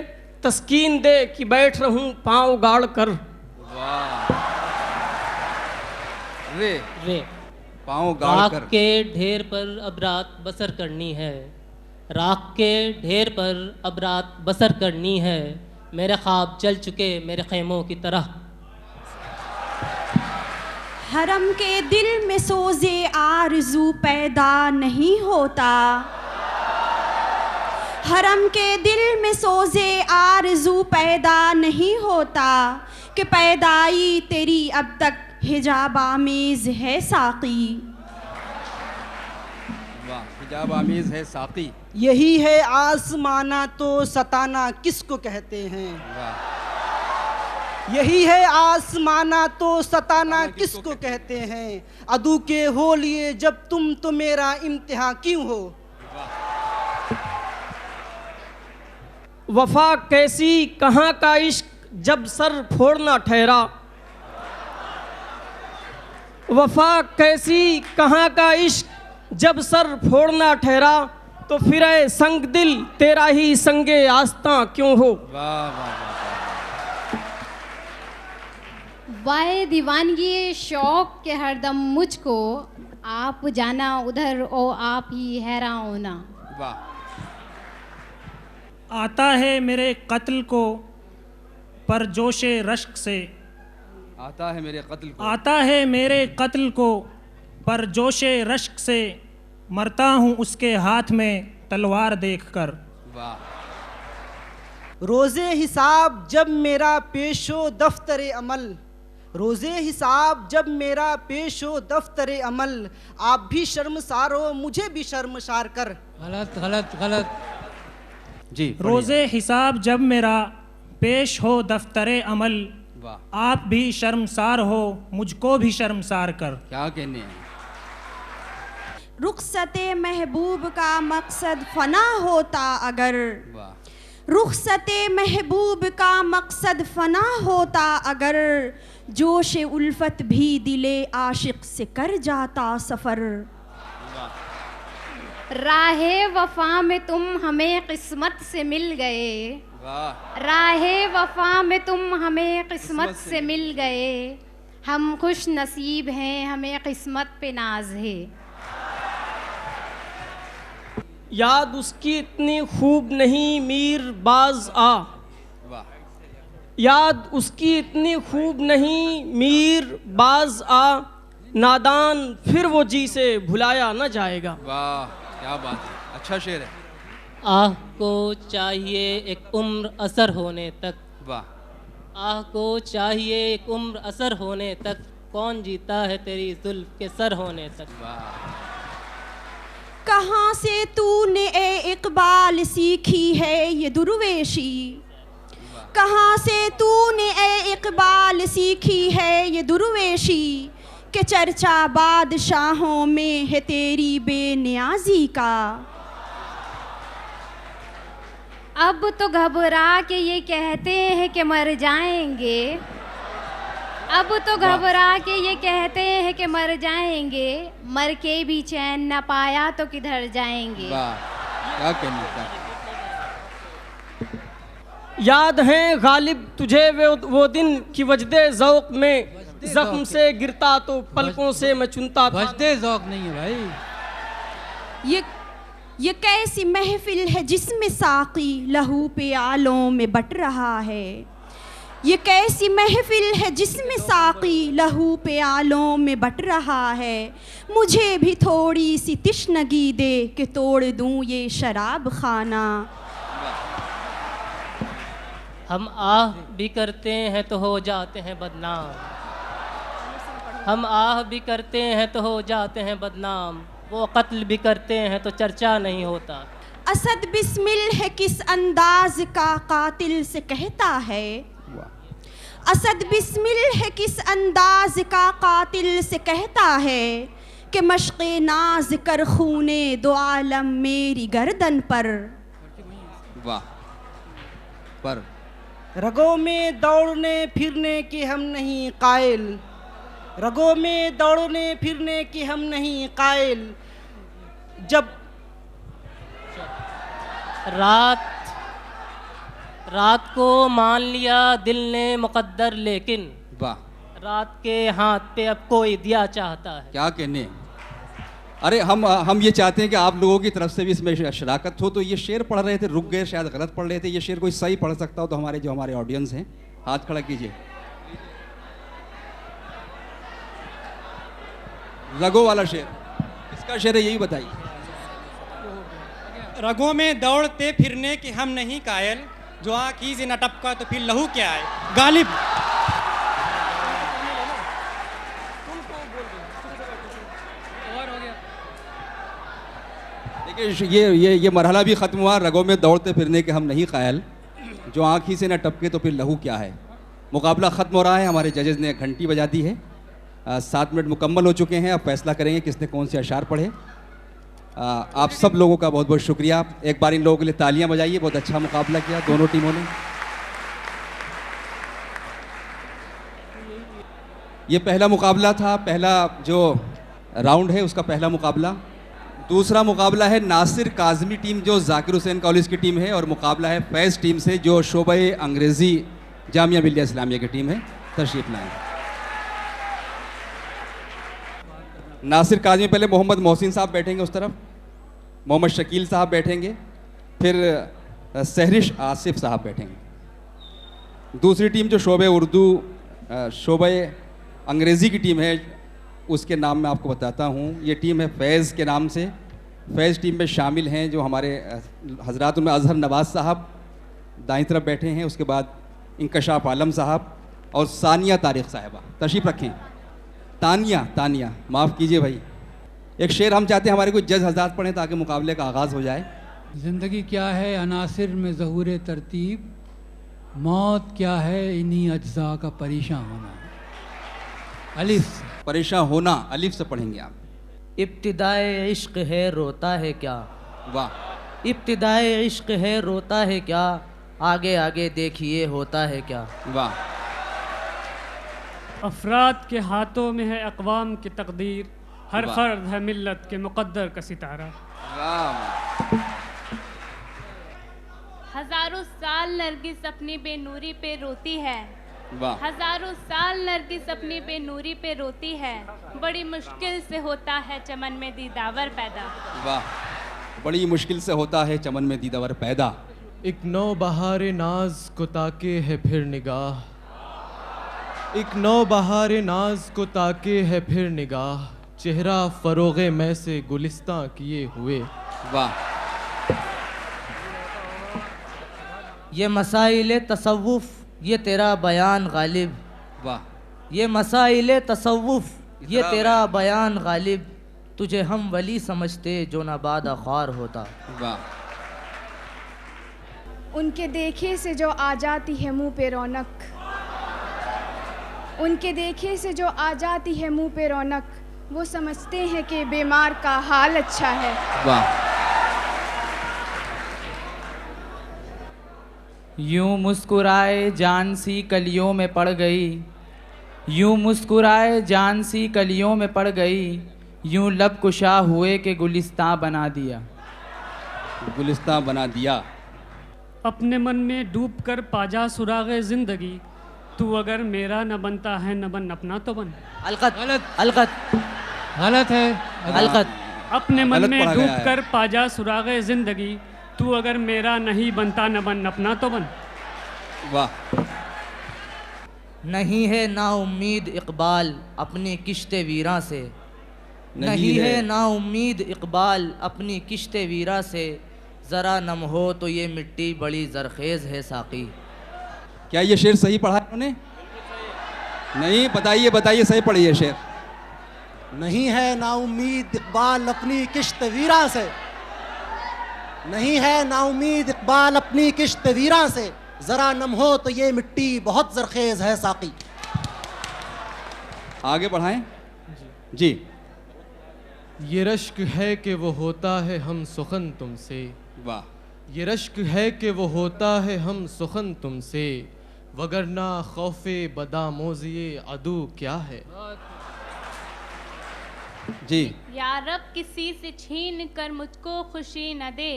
तस्कीन दे कि बैठ रहूं पाँव गाड़ कर। वाह। रे पाँव गाड़ राख कर। के ढेर पर अब रात बसर करनी है, राख के ढेर पर अब रात बसर करनी है, मेरे ख्वाब चल चुके मेरे खेमों की तरह। हरम के दिल में सोज़े आरज़ू पैदा नहीं होता, हरम के दिल में सोज़े आरज़ू पैदा नहीं होता, कि पैदाई तेरी अब तक हिजाब आमेज़ है साक़ी। वाह, हिजाब आमेज़ है साक़ी। यही है आसमाना तो सताना किसको कहते हैं। वाह। यही है आसमाना तो सताना किसको कहते हैं, अदू के हो लिए जब तुम तो मेरा इम्तिहां क्यों हो। वफा कैसी कहाँ का इश्क जब सर फोड़ना ठहरा, वफा कैसी कहाँ का इश्क जब सर फोड़ना ठहरा, तो फिर ऐ संग दिल तेरा ही संगे आस्तां क्यों हो। वाह वाह वाए दीवानगी शौक के हरदम मुझको, आप जाना उधर ओ आप ही हैरान होना। वाह। आता है मेरे कत्ल को पर जोशे रश्क से, आता है मेरे कत्ल को, आता है मेरे कत्ल को पर जोशे रश्क से, मरता हूँ उसके हाथ में तलवार देखकर। वाह। रोज़े हिसाब जब मेरा पेशो दफ्तरे अमल, रोज़े हिसाब जब मेरा पेश हो दफ्तरे अमल, आप भी शर्मसार हो मुझे भी शर्मसार कर। गलत गलत गलत जी। रोज़े हिसाब जब मेरा पेश हो दफ्तरे अमल, वाह, आप भी शर्मसार हो मुझको भी शर्मसार कर। क्या कहने हैं। रुखसते महबूब का मकसद फना होता अगर, वाह, रुखसते महबूब का मकसद फना होता अगर, जोश उल्फत भी दिले आशिक से कर जाता सफ़र। राहे वफा में तुम हमें किस्मत से मिल गए, वाह, राहे वफा में तुम हमें किस्मत से मिल गए, हम खुश नसीब हैं हमें किस्मत पे नाज है। याद उसकी इतनी खूब नहीं मीर बाज आ, वाह, याद उसकी इतनी खूब नहीं मीर बाज आ, नादान फिर वो जी से भुलाया न जाएगा। वाह, क्या बात है, अच्छा शेर है। आह को चाहिए एक उम्र असर होने तक, वाह, आह को चाहिए एक उम्र असर होने तक, कौन जीता है तेरी जुल्फ के सर होने तक। वाह, कहाँ से तूने ए इकबाल सीखी है ये दुर्वेशी, कहाँ से तूने ए इकबाल सीखी है ये दुर्वेशी, के चर्चा बादशाहों में है तेरी बेनियाजी का। अब तो घबरा के ये कहते हैं कि मर जाएंगे, अब तो घबरा के ये कहते हैं कि मर जाएंगे, मर के भी चैन न पाया तो किधर जाएंगे। वाह, क्या कहने का। याद है गालिब तुझे वो दिन कि वजदे ज़ौक़ में जख्म से गिरता तो पलकों से मैं चुनता था। वजदे ज़ौक़ नहीं है भाई। ये कैसी महफिल है जिसमें साक़ी लहू पे आलों में बट रहा है, ये कैसी महफिल है जिसमें साक़ी लहू पे आलों में बट रहा है, मुझे भी थोड़ी सी तिश्नगी दे कि तोड़ दूं ये शराब खाना। हम आह भी करते हैं तो हो जाते हैं बदनाम, हम आह भी करते हैं तो हो जाते हैं बदनाम, वो कत्ल भी करते हैं तो चर्चा नहीं होता। असद बिस्मिल है किस अंदाज का कातिल से कहता है, असद बिस्मिल है किस अंदाज का कातिल से कहता है, कि मश्क़े नाज कर खूने दो आलम मेरी गर्दन पर। वाह, पर रगों में दौड़ने फिरने के हम नहीं कायल, रगों में दौड़ने फिरने के हम नहीं कायल, जब रात को मान लिया दिल ने मुक़द्दर, लेकिन वाह, रात के हाथ पे अब कोई दिया चाहता है। क्या कहने। अरे हम ये चाहते हैं कि आप लोगों की तरफ से भी इसमें शराकत हो। तो ये शेर पढ़ रहे थे, रुक गए, शायद गलत पढ़ रहे थे। ये शेर कोई सही पढ़ सकता हो तो हमारे ऑडियंस हैं, हाथ खड़ा कीजिए। रगों वाला शेर किसका शेर है, यही बताइए। रगों में दौड़ते फिरने के हम नहीं कायल, जो आँखी से न टपका तो फिर लहू क्या है। गालिब देखिए, ये मरहला भी ख़त्म हुआ। रगों में दौड़ते फिरने के हम नहीं कायल, जो आँखी से न टपके तो फिर लहू क्या है। मुकाबला ख़त्म हो रहा है। हमारे जजेज़ ने घंटी बजा दी है। 7 मिनट मुकम्मल हो चुके हैं। अब फैसला करेंगे किसने कौन से अशार पढ़े। आप सब लोगों का बहुत बहुत शुक्रिया। एक बार इन लोगों के लिए तालियां बजाइए। बहुत अच्छा मुकाबला किया दोनों टीमों ने। ये पहला मुकाबला था, पहला जो राउंड है उसका पहला मुकाबला। दूसरा मुकाबला है नासिर काज़मी टीम जो जाकिर हुसैन कॉलेज की टीम है, और मुकाबला है फैज़ टीम से जो शोबे अंग्रेज़ी जामिया मिलिया इस्लामिया की टीम है। तशरीफ़ लाएँ। नासिर काज़मी पहले मोहम्मद मोहसिन साहब बैठेंगे उस तरफ, मोहम्मद शकील साहब बैठेंगे, फिर सहरिश आसिफ साहब बैठेंगे। दूसरी टीम जो शोबे उर्दू शोबे अंग्रेज़ी की टीम है, उसके नाम मैं आपको बताता हूँ। ये टीम है फैज़ के नाम से। फैज़ टीम में शामिल हैं जो हमारे हज़रात में अज़हर नवाज़ साहब दाईं तरफ बैठे हैं, उसके बाद इंकशाफ आलम साहब, और सानिया तारिक साहिबा तशरीफ़ रखें। तानिया माफ़ कीजिए भाई, एक शेर हम चाहते हैं हमारे कोई जज हज़रात पढ़ें ताकि मुकाबले का आगाज़ हो जाए। ज़िंदगी क्या है अनासिर में ज़हूर तरतीब, मौत क्या है इन्हीं अज्जा का परेशान होना। अलिफ से परेशान होना, अलिफ से पढ़ेंगे आप। इब्तिदाए इश्क है रोता है क्या, वाह। इब्तिदाए इश्क है रोता है क्या, आगे आगे देखिए होता है क्या। वाह। अफराद के हाथों में है अक़वाम की तकदीर, हर वाह। फर्द है मिल्लत के मुक़द्दर का सितारा। वाह। हजारों साल नरगिस अपनी बेनूरी पे रोती है, वाह। हजारों साल नरगिस अपनी बेनूरी पे रोती है, बड़ी मुश्किल से होता है चमन में दीदावर पैदा। वाह। बड़ी मुश्किल से होता है चमन में दीदावर पैदा। एक नौ बहार नाज को ताके है फिर निगाह, एक नौ बहार नाज को ताके है फिर निगाह, चेहरा फरोगे में से गुलिस्तां किए हुए। वाह। ये मसाइल तसव्वुफ ये तेरा बयान गालिब, वाह। ये मसाइल तसव्वुफ ये तेरा बयान गालिब, तुझे हम वली समझते जो न बाद ख़ार होता। वाह। उनके देखे से जो आ जाती है मुंह पे रौनक, उनके देखे से जो आ जाती है मुंह पे रौनक, वो समझते हैं कि बीमार का हाल अच्छा है। वाह। यूं मुस्कुराए जान सी कलियों में पड़ गई, यूं मुस्कुराए जान सी कलियों में पड़ गई, यूं लब कुशा हुए के गुलिस्तां बना दिया। गुलिस्तां बना दिया। अपने मन में डूब कर पाजा सुरागे ज़िंदगी, तू अगर मेरा न बनता है न बन अपना तो बन। अलकत अलकत गलत है। अलकत। अपने मन गलत में पढ़ा गया डूब है। कर पाजा सुरागे ज़िंदगी, तू अगर मेरा नहीं बनता न बन अपना तो बन। वाह। नहीं है ना उम्मीद इकबाल अपनी किश्ते वीरा से, नहीं है ना उम्मीद इकबाल अपनी किश्ते वीरा से, ज़रा नम हो तो ये मिट्टी बड़ी ज़रखेज़ है साकी। क्या ये शेर सही पढ़ा है उन्होंने? नहीं, बताइए बताइए, सही पढ़िए शेर। नहीं है ना उम्मीद इकबाल अपनी किश्त वीरा से, नहीं है ना उम्मीद इकबाल अपनी किश्त वीरा से, जरा नम हो तो ये मिट्टी बहुत जरखेज है साकी। आगे बढ़ाएं जी। ये रश्क है कि वो होता है हम सुखन तुमसे, वाह। ये रश्क है कि वो होता है हम सुखन तुमसे, वगरना खौफे बदामोज़िए अदू क्या है। जी। या रब किसी से छीन कर मुझको खुशी न दे,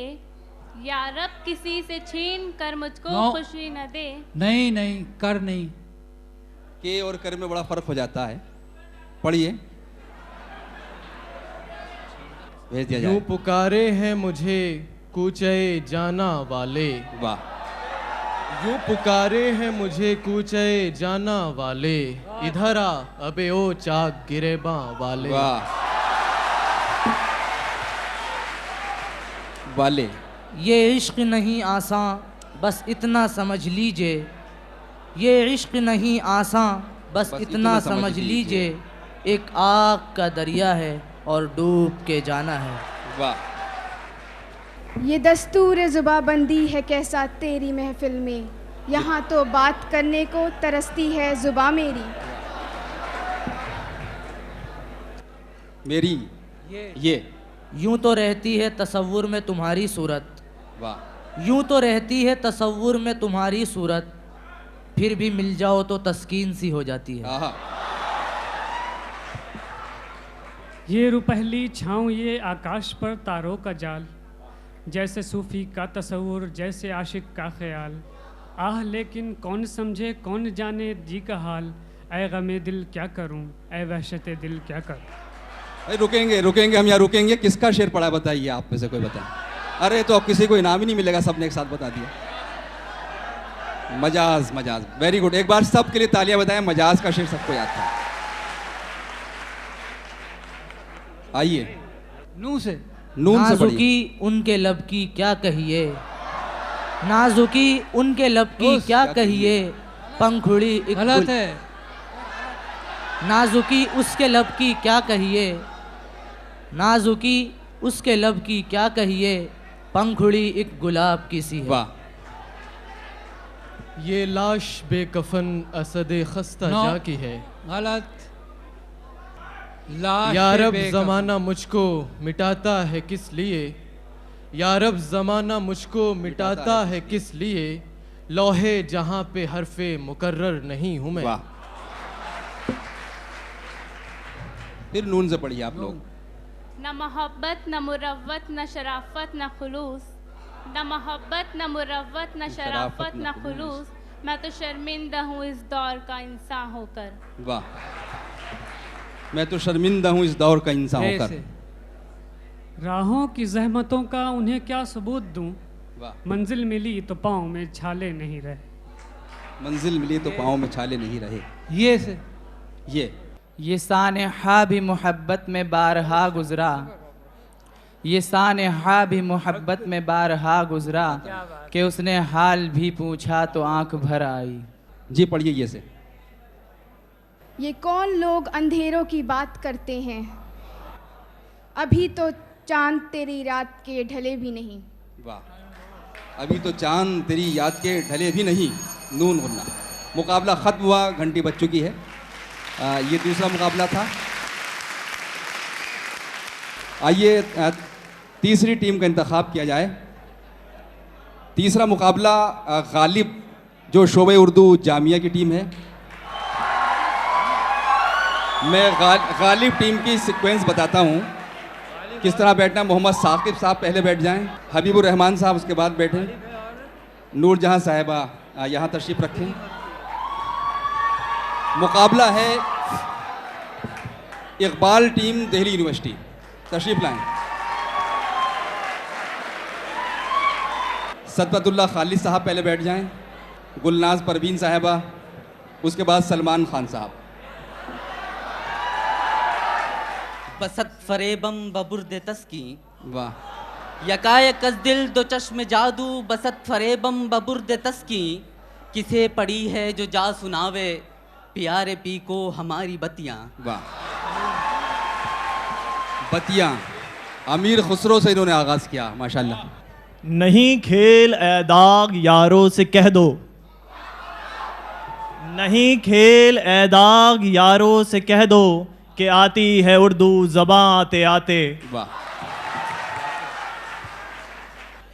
या रब किसी से छीन कर मुझको नो। खुशी न दे। नहीं नहीं कर नहीं, के और कर में बड़ा फर्क हो जाता है। पढ़िए, भेज दिया यूं जाए। पुकारे हैं मुझे कूचे जाना वाले, वाह। यूं पुकारे हैं मुझे कूचे जाना वाले, इधर आ अबे ओ चाक गिरेबा वाले। वाह। वाले। ये इश्क नहीं आसान बस इतना समझ लीजिए, ये इश्क नहीं आसान बस इतना समझ लीजिए, एक आग का दरिया है और डूब के जाना है। वाह। ये दस्तूर ज़ुबाबंदी है कैसा तेरी महफिल में, यहाँ तो बात करने को तरसती है ज़ुबा मेरी। मेरी ये यूं तो रहती है तसव्वुर में तुम्हारी सूरत, वाह। यूं तो रहती है तसव्वुर में तुम्हारी सूरत, फिर भी मिल जाओ तो तस्कीन सी हो जाती है। आहा। ये रुपहली छाँव ये आकाश पर तारों का जाल, जैसे सूफ़ी का तसव्वुर जैसे आशिक का ख्याल, आह लेकिन कौन समझे कौन जाने जी का हाल, ऐ गमे दिल क्या करूं ऐ वहशत दिल क्या करूं। अरे रुकेंगे रुकेंगे, हम यहाँ रुकेंगे। किसका शेर पढ़ा बताइए, आप में से कोई बताए। अरे तो अब किसी को इनाम ही नहीं मिलेगा, सबने एक साथ बता दिया। Majaz Majaz, very good. एक बार सबके लिए तालियां बताएं। मजाज का शेर सबको याद था। आइए नून से। नून से पढ़िए। नाजुकी उनके लब की क्या कहिए, नाजुकी उनके लब की क्या कहिए, पंखुड़ी एक गलत है। नाजुकी उसके लब की क्या कहिए, नाजुकी उसके लब की क्या कहिए, पंखुड़ी एक गुलाब की सी है। वाह। ये लाश बेकफन असद खस्ता नो। जा की है। गलत। लाश या रब बेकफन। ज़माना मुझको मिटाता है किस लिए, या रब ज़माना मुझको मिटाता है किस लिए, लौहे जहाँ पे हरफे मुकर्रर नहीं हूँ मैं। वाह। फिर नून से पढ़िए आप लोग। न मोहब्बत न मुरव्वत न शराफत न खुलूस, न मोहब्बत न मुरव्वत न शराफत न खुलूस, मैं तो शर्मिंदा हूँ इस दौर का इंसान होकर। वाह। मैं तो शर्मिंदा हूँ इस दौर का इंसान होकर। राहों की जहमतों का उन्हें क्या सबूत दूं, वाह। मंजिल मिली तो पाँव में छाले नहीं रहे। मंजिल मिली तो पाँव में छाले नहीं रहे। ये से ये सानहा भी मोहब्बत में बारहा गुजरा, ये सानहा भी मोहब्बत में बारहा गुजरा, कि उसने हाल भी पूछा तो आंख भर आई। जी पढ़िए ये से। ये कौन लोग अंधेरों की बात करते हैं, अभी तो चांद तेरी रात के ढले भी नहीं। वाह। अभी तो चांद तेरी याद के ढले भी नहीं। नून गुन्ना। मुकाबला ख़त्म हुआ, घंटी बज चुकी है। ये दूसरा मुकाबला था। आइए तीसरी टीम का इंतखाब किया जाए। तीसरा मुकाबला गालिब जो शोबे उर्दू जामिया की टीम है। मैं गालिब टीम की सीक्वेंस बताता हूँ किस तरह बैठना। मोहम्मद साकिब साहब पहले बैठ जाएं, हबीबुर रहमान साहब उसके बाद बैठें, नूर जहाँ साहिबा यहाँ तशरीफ़ रखें। मुकाबला है इकबाल टीम दिल्ली यूनिवर्सिटी, तशरीफ़ लाएं। सदबतुल्ला खालिद साहब पहले बैठ जाएं, गुलनाज परवीन साहिबा, उसके बाद सलमान खान साहब। बसत फरेबम बबुर्द तस्की। वाह। यकायक दिल दो चश्म जादू, बसत फरेबम बबुर्द तस्की, किसे पड़ी है जो जा सुनावे, प्यारे पी को हमारी बतियाँ। वाह। बतियाँ अमीर खुसरो से इन्होंने आगाज़ किया, माशाल्लाह। नहीं खेल ए दाग यारों से कह दो, नहीं खेल ए दाग यारों से कह दो, कि आती है उर्दू ज़बां आते आते। वाह।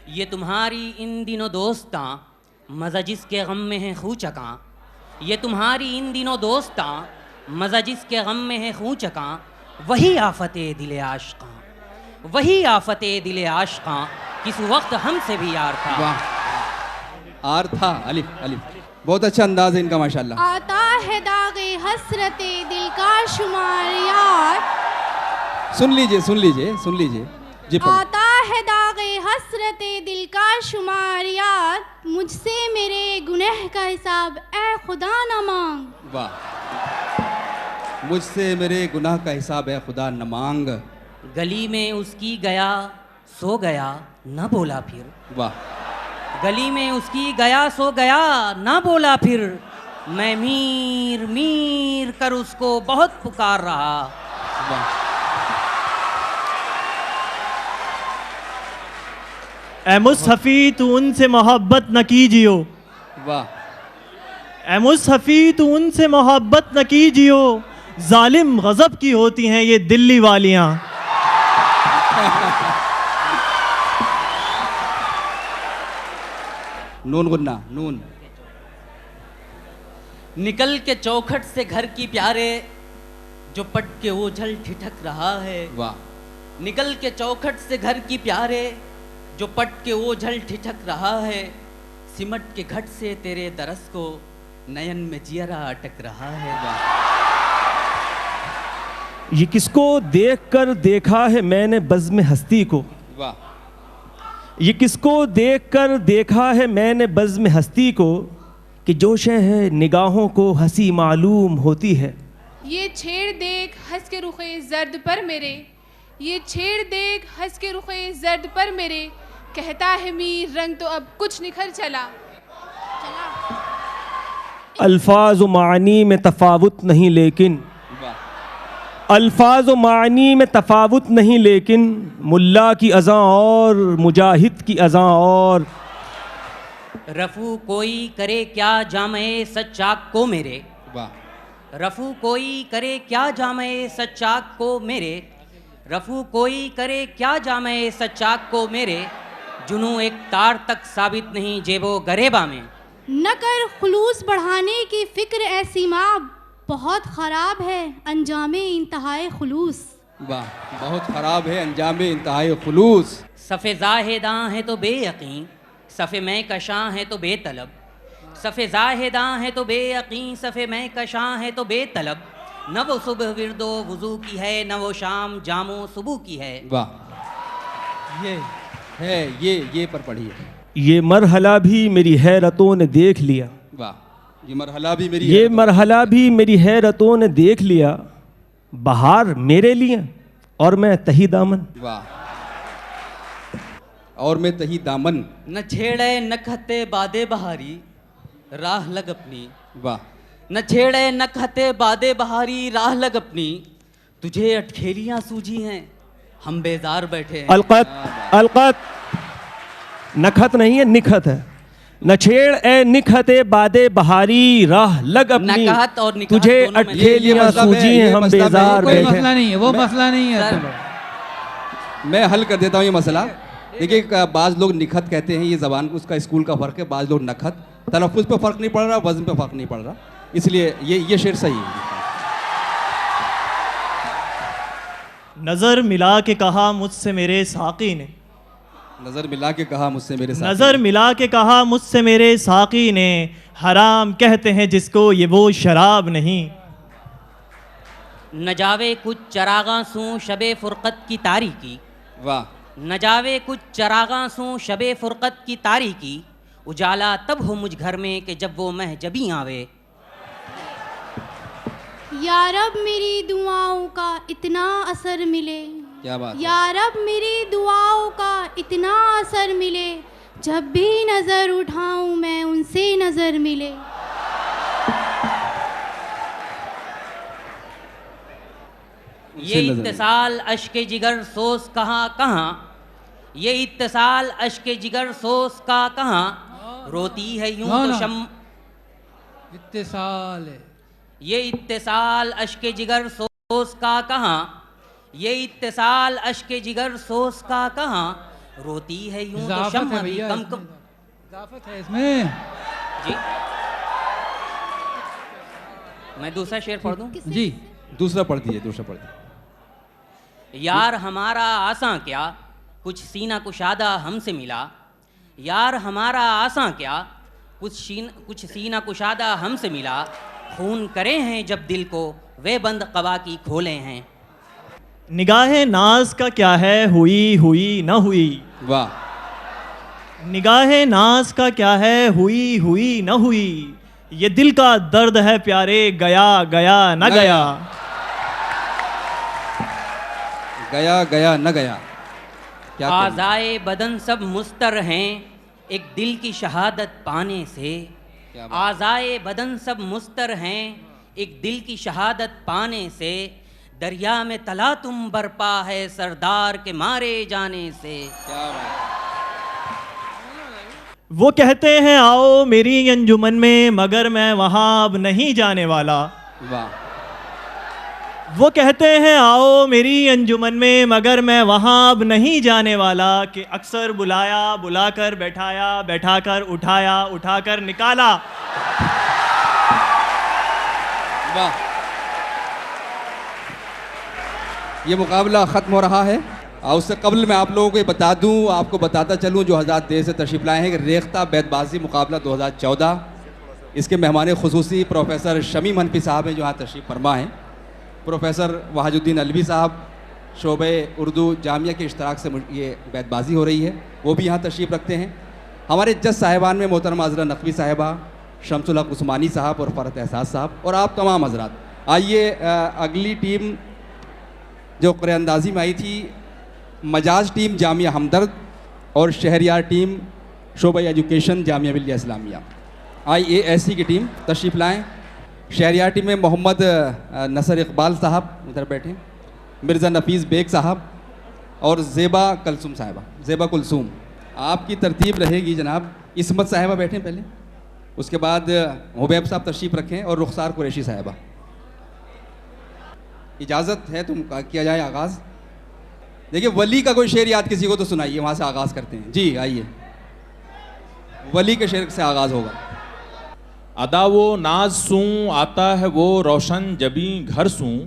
ये तुम्हारी इन दिनों दोस्तां, मज़ा जिसके गम में है खू चका, ये तुम्हारी इन दिनों दोस्तां, मज़ा जिसके गम में है खू चका, वही आफते दिल आशिकां, वही आफते दिल आशिकां, किस वक्त हमसे भी यार था। वाह। आर था, अलिफ अलिफ। बहुत अच्छा अंदाज है इनका, माशाल्लाह। आता है दागे हसरते दिल का शुमार यार। सुन लीजिए सुन लीजिए सुन लीजिए जी। आता है दागे हसरते दिल का शुमार यार, मुझसे मेरे गुनह का हिसाब ए खुदा न मांग। वाह। मुझसे मेरे गुनाह का हिसाब है खुदा न मांग। गली में उसकी गया सो गया न बोला फिर। वाह। गली में उसकी गया सो गया ना बोला फिर, मैं मीर मीर कर उसको बहुत पुकार रहा। ए मुस्तफी तू उनसे मोहब्बत न कीजियो। वाह। ए मुस्तफी तू उनसे मोहब्बत न कीजियो, जालिम गजब की होती हैं ये दिल्ली वालियाँ। नून गुन्ना नून। निकल के चौखट से घर की प्यारे, जो पट के ओझल ठिठक रहा है। वाह। निकल के चौखट से घर की प्यारे, जो पट के ओझल ठिठक रहा है, सिमट के घट से तेरे दरस को नयन में जियरा अटक रहा है। ये किसको देख कर देखा है मैंने बज़्म हस्ती को। वाह। ये किसको देख कर देखा है मैंने बज़्म हस्ती को, कि जोशे है निगाहों को हंसी मालूम होती है। ये छेड़ देख हंस के रुखे जर्द पर मेरे, ये छेड़ देख हंस के रुखे जर्द पर मेरे, कहता है मीर रंग तो अब कुछ निखर चला। अल्फाज व मानी में तफावुत नहीं लेकिन, अल्फाज व मानी में तफावुत नहीं लेकिन, मुल्ला की अज़ां और मुजाहिद की अज़ां और। रफू कोई करे क्या जामे सच्चाक को मेरे, रफू कोई करे क्या जामे सच्चाक को मेरे, रफू कोई करे क्या जामे सच्चाक को मेरे, जुनू एक तार तक साबित नहीं जेबो गरेबा में। न कर खुलूस बढ़ाने की फिक्र ऐसी माँ, बहुत ख़राब है अंजामे इंतहाए खुलूस। वाह, बहुत ख़राब है अंजामे इंतहाए खुलूस। सफ़े ज़ाहिदां है तो बेयकीन, सफ़े मैं कशां है तो बेतलब, सफ़े ज़ाहिदां है तो बेयकीन, सफ़े मैं कशां है तो बेतलब, न वो सुबह विर्दो वज़ू की है, न वो शाम जामो सुबह की है। वाह, ये है, ये पर पढ़िए। ये मरहला भी मेरी हैरतों ने देख लिया, वाह, ये मरहला भी मेरी, ये मरहला भी मेरी हैरतों ने देख लिया, बहार मेरे लिए और मैं तही दामन। वाह, और मैं तही दामन। न छेड़े न खते बादे बहारी राह लग अपनी, वाह, न छेड़े न खते बादे बहारी राह लग अपनी, तुझे अटखेलियां सूझी हैं हम बेजार बैठे हैं। अलकत नखत नहीं है, निखत है। न छेड़ ए निखते बादे बहारी राह लग अपनी, नकहत और निकहत तुझे अटखेलियां सूझी हैं हम बेजार बैठे। कोई मसला नहीं है, वो मसला नहीं है। मैं हल कर देता हूँ ये मसला। देखिए, बाज़ लोग निखत कहते हैं, ये ज़बान उसका स्कूल का फ़र्क है। बाज़ लोग नखत, तलफ़्फ़ुज़ पे फ़र्क नहीं पड़ रहा, वज़न पे फ़र्क नहीं पड़ रहा, इसलिए ये शेर सही है। नज़र मिला के कहा मुझसे मेरे साक़ी ने, नज़र मिला के कहा मुझसे मेरे साक़ी, नज़र मिला के कहा मुझसे मेरे साक़ी ने, हराम कहते हैं जिसको ये वो शराब नहीं। न जावे कुछ चरागां सूं शबे फ़ुरक़त की तारीकी, वाह, न जावे कुछ चरागां सूं शबे फ़ुरक़त की तारीकी, उजाला तब हो मुझ घर में कि जब वो महजबी आवे। या रब मेरी दुआओं का इतना असर मिले, क्या बात, या रब मेरी दुआओं का इतना असर मिले, जब भी नज़र उठाऊं मैं उनसे नज़र मिले। ये इत्तिसाल अश्के जिगर सोस कहाँ कहाँ, ये इत्तिसाल अश्के जिगर सोस का कहाँ, रोती है यूं तो शम। इत्तिसाल है, ये इत्तिसाल अश्के जिगर सोस का कहाँ, ये इत्तिसाल अश्के जिगर सोस का कहाँ, रोती है यूं तो शम्ह भी कम कम। इजाफत है इसमें जी। मैं दूसरा शेर पढ़ दूं? जी, दूसरा पढ़ दीजिए, दूसरा पढ़ दीजिए। यार हमारा आसा क्या कुछ सीना कुशादा हमसे मिला, यार हमारा आसा क्या कुछ सीना कुशादा हमसे मिला, खून करे हैं जब दिल को वे बंद कबा की खोले हैं। निगाहे नाज का क्या है हुई हुई न हुई, वाह, निगाहे नाज का क्या है हुई हुई न हुई, ये दिल का दर्द है प्यारे गया गया न गया। गया गया न गया। क्या आज़ाए बदन सब मुस्तर हैं एक दिल की शहादत पाने से, आज़ाए बदन सब मुस्तर हैं एक दिल की शहादत पाने से, दरिया में तला तुम बरपा है सरदार के मारे जाने से। क्या बात। वो कहते हैं आओ मेरी अंजुमन में मगर मैं वहाँ अब नहीं जाने वाला, वाह, वो कहते हैं आओ मेरी अंजुमन में मगर मैं वहाँ अब नहीं जाने वाला, कि अक्सर बुलाया बुलाकर बैठाया बैठाकर उठाया उठाकर निकाला। वाह, ये मुकाबला ख़त्म हो रहा है। और उससे कबल मैं आप लोगों को बता दूं, आपको बताता चलूं जो हज़रात देर से तशरीफ़ लाए हैं कि रेख्ता बैतबाजी मुकाबला 2014, इसके मेहमान खुसूसी प्रोफेसर शमीम हनफी साहब हैं जो यहाँ तशरीफ़ फरमा हैं। प्रोफेसर वहाजुद्दीन अलवी साहब शोबे उर्दू जामिया के इश्तराक से ये बैतबाजी हो रही है, वो भी यहाँ तशरीफ़ रखते हैं। हमारे जज साहिबान में मोहतरमा आज़रा नकवी साहिबा, शमसुल हक उस्मानी साहब और फ़रहत एहसास साहब और आप तमाम हज़रात। आइए अगली टीम जो क़ुरअंदाज़ी में आई थी, मजाज टीम जामिया हमदर्द और शहरियार टीम शोबा एजुकेशन जामिया मिल्लिया इस्लामिया। IASC की टीम तशरीफ़ लाएं। शहरियार टीम में मोहम्मद नसर इकबाल साहब उधर बैठे, मिर्ज़ा नफीस बेग साहब और ज़ेबा कुलसूम साहिबा। ज़ेबा कुलसूम, आपकी तरतीब रहेगी जनाब। इसमत साहिबा बैठें पहले, उसके बाद हुबैब साहब तशरीफ़ रखें और रुखसार कुरैशी साहिबा। इजाज़त है तो किया जाए आगाज़। देखिए वली का कोई शेर याद किसी को तो सुनाइए, वहाँ से आगाज़ करते हैं। जी आइए, वली के शेर से आगाज़ होगा। अदा वो नाज सूं आता है वो रोशन जबी घर सूं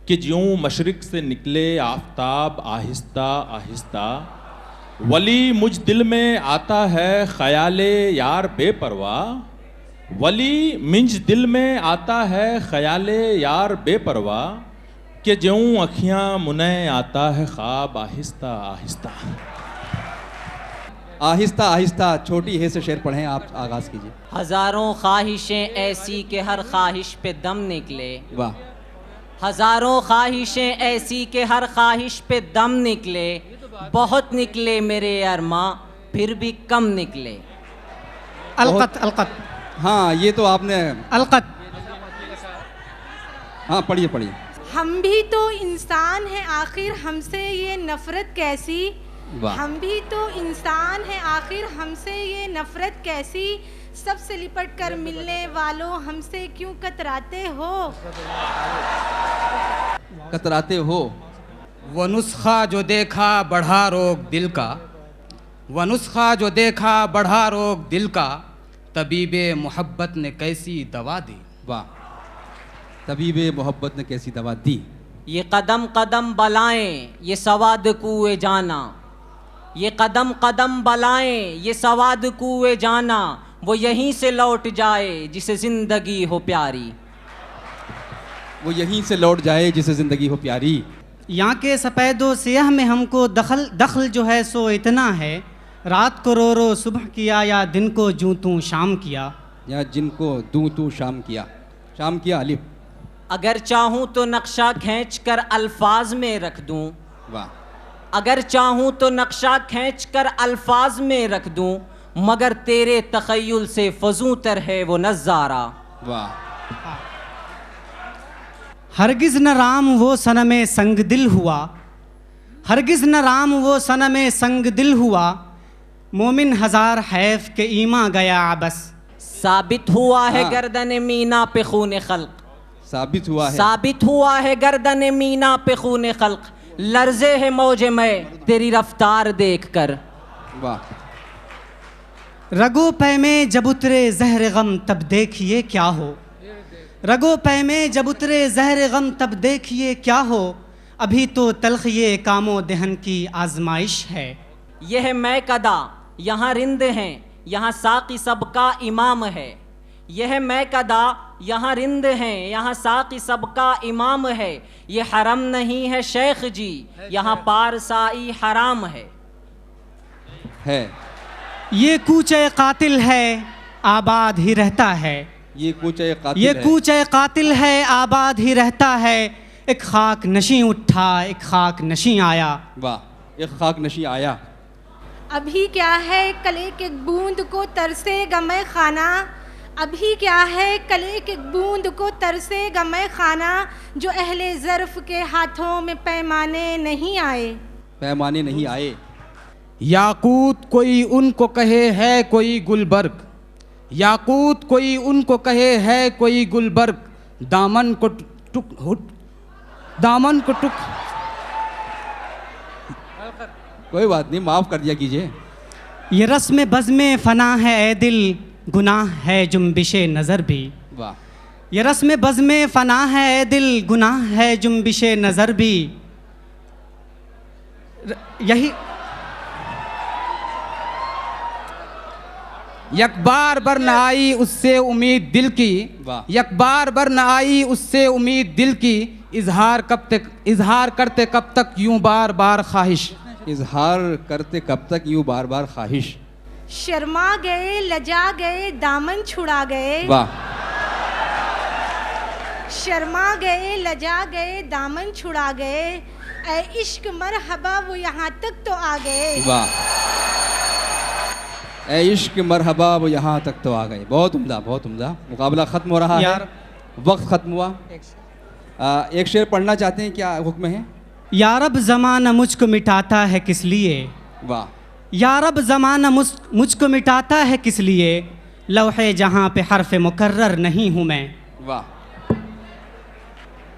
कि ज्यों मशरिक से निकले आफताब आहिस्ता आहिस्ता। वली मुझ दिल में आता है ख़याले यार बेपरवाह। वली मिंज दिल में आता है ख़याले यार बेपरवाह कि ज्यों अखियाँ मुने आता है ख्वाब आहिस्ता आहिस्ता। आहिस्ता आहिस्ता छोटी है से शेर पढ़ें आप, आगाज़ कीजिए। हज़ारों ख्वाहिशें ऐसी कि हर ख्वाहिश पे दम निकले। वाह। हज़ारों ख्वाहिशें ऐसी कि हर ख्वाहिश पे दम निकले। बहुत निकले मेरे अरमा फिर भी कम निकले। अलकत अलकत, हाँ ये तो आपने अलकत। हाँ पढ़िए पढ़िए। हम भी तो इंसान हैं आखिर हमसे ये नफरत कैसी। हम भी तो इंसान हैं आखिर हमसे ये नफरत कैसी। सबसे लिपट कर मिलने वालों हमसे क्यों कतराते हो। कतराते हो। वो नुस्खा जो देखा बढ़ा रोग दिल का। वो नुस्खा जो देखा बढ़ा रोग दिल का। तबीबे मोहब्बत ने कैसी दवा दी। वाह, तबीबे मोहब्बत ने कैसी दवा दी। ये कदम कदम बलाएं ये सवाद कुए जाना। ये कदम कदम बलाएं ये सवाद कुए जाना। वो यहीं से लौट जाए जिसे ज़िंदगी हो प्यारी। वो यहीं से लौट जाए जिसे ज़िंदगी हो प्यारी। यहाँ के सफ़ेदो सियाह में हमको दखल जो है सो इतना है। रात को रो रो सुबह किया या दिन को जूं तू शाम किया। या जिनको दूं तू शाम किया। शाम किया अलिफ। अगर चाहूँ तो नक्शा खींच कर अल्फाज में रख दूँ। वाह। अगर चाहूँ तो नक्शा खींच कर अल्फाज में रख दूँ मगर तेरे तख़य्युल से फजू तर है वो नज़ारा। वाह। हरगिज़ न राम वो सनमे संग दिल हुआ। हरगिज़ न राम वो सनमे संग दिल हुआ। मोमिन हज़ार हैफ के ईमा गया बस। साबित हुआ है गर्दन मीना पे खून खल्क। साबित हुआ है। साबित हुआ है गर्दन मीना पे खून खल्क। लर्जे है मौजे में तेरी रफ्तार देख कर। वाह। रगो पै में जब उतरे जहर गम तब देखिए क्या हो। रगो पै में जब उतरे जहर गम तब देखिए क्या हो। अभी तो तल्ख ये कामो दहन की आजमाइश है। यह मैं कदा यहाँ रिंद हैं यहाँ साकी सबका इमाम है। यह मैं कदा यहाँ रिंद हैं यहाँ साकी सबका इमाम है। ये हरम नहीं है शेख जी यहाँ पारसाई हराम है। ये कूचे कातिल है आबाद ही रहता है। ये कूचे कातिल ये कूचे कातिल है आबाद ही रहता है। एक खाक नशी उठा एक खाक नशी आया। वाह, एक खाक नशी आया। अभी क्या है कले के बूंद को तरसेगा मैं खाना। अभी क्या है कले के बूंद को तरसेगा मैं खाना। जो अहले ज़र्फ़ के हाथों में पैमाने नहीं आए। पैमाने नहीं आए। याकूत कोई उनको कहे है कोई गुलबर्ग। याकूत कोई उनको कहे है कोई गुलबर्ग। दामन को टुक कोई बात नहीं, माफ़ कर दिया कीजिए। ये रस्म बज़्म फ़ना है ए दिल गुनाह है जुम्बिशे नज़र भी। वाह। ये रस्म बज़्म फ़ना है ए दिल गुनाह है जुम्बिशे नज़र भी। यही यक बार बर न आई उससे उम्मीद दिल की। यक बार बर न आई उससे उम्मीद दिल की। इजहार करते कब तक यूं बार बार ख्वाहिश। इजहार करते कब तक यूं बार बार ख्वाहिश। शर्मा गए लजा गए दामन छुड़ा गए। वाह। शर्मा गए लजा गए दामन छुड़ा गए। ऐ इश्क मरहबा वो यहाँ तक तो आ गए। वाह। ए इश्क मरहबा वो यहाँ तक तो आ गए। बहुत उम्दा, बहुत उम्दा। मुकाबला ख़त्म हो रहा है, वक्त ख़त्म हुआ। एक शेर पढ़ना चाहते हैं, क्या हुक्म है? या रब ज़माना मुझको मिटाता है किस लिए, वाह। या रब ज़माना मुझको मिटाता है किस लिए, लौहे जहाँ पे हर्फ मुकर्रर नहीं हूँ मैं। वाह।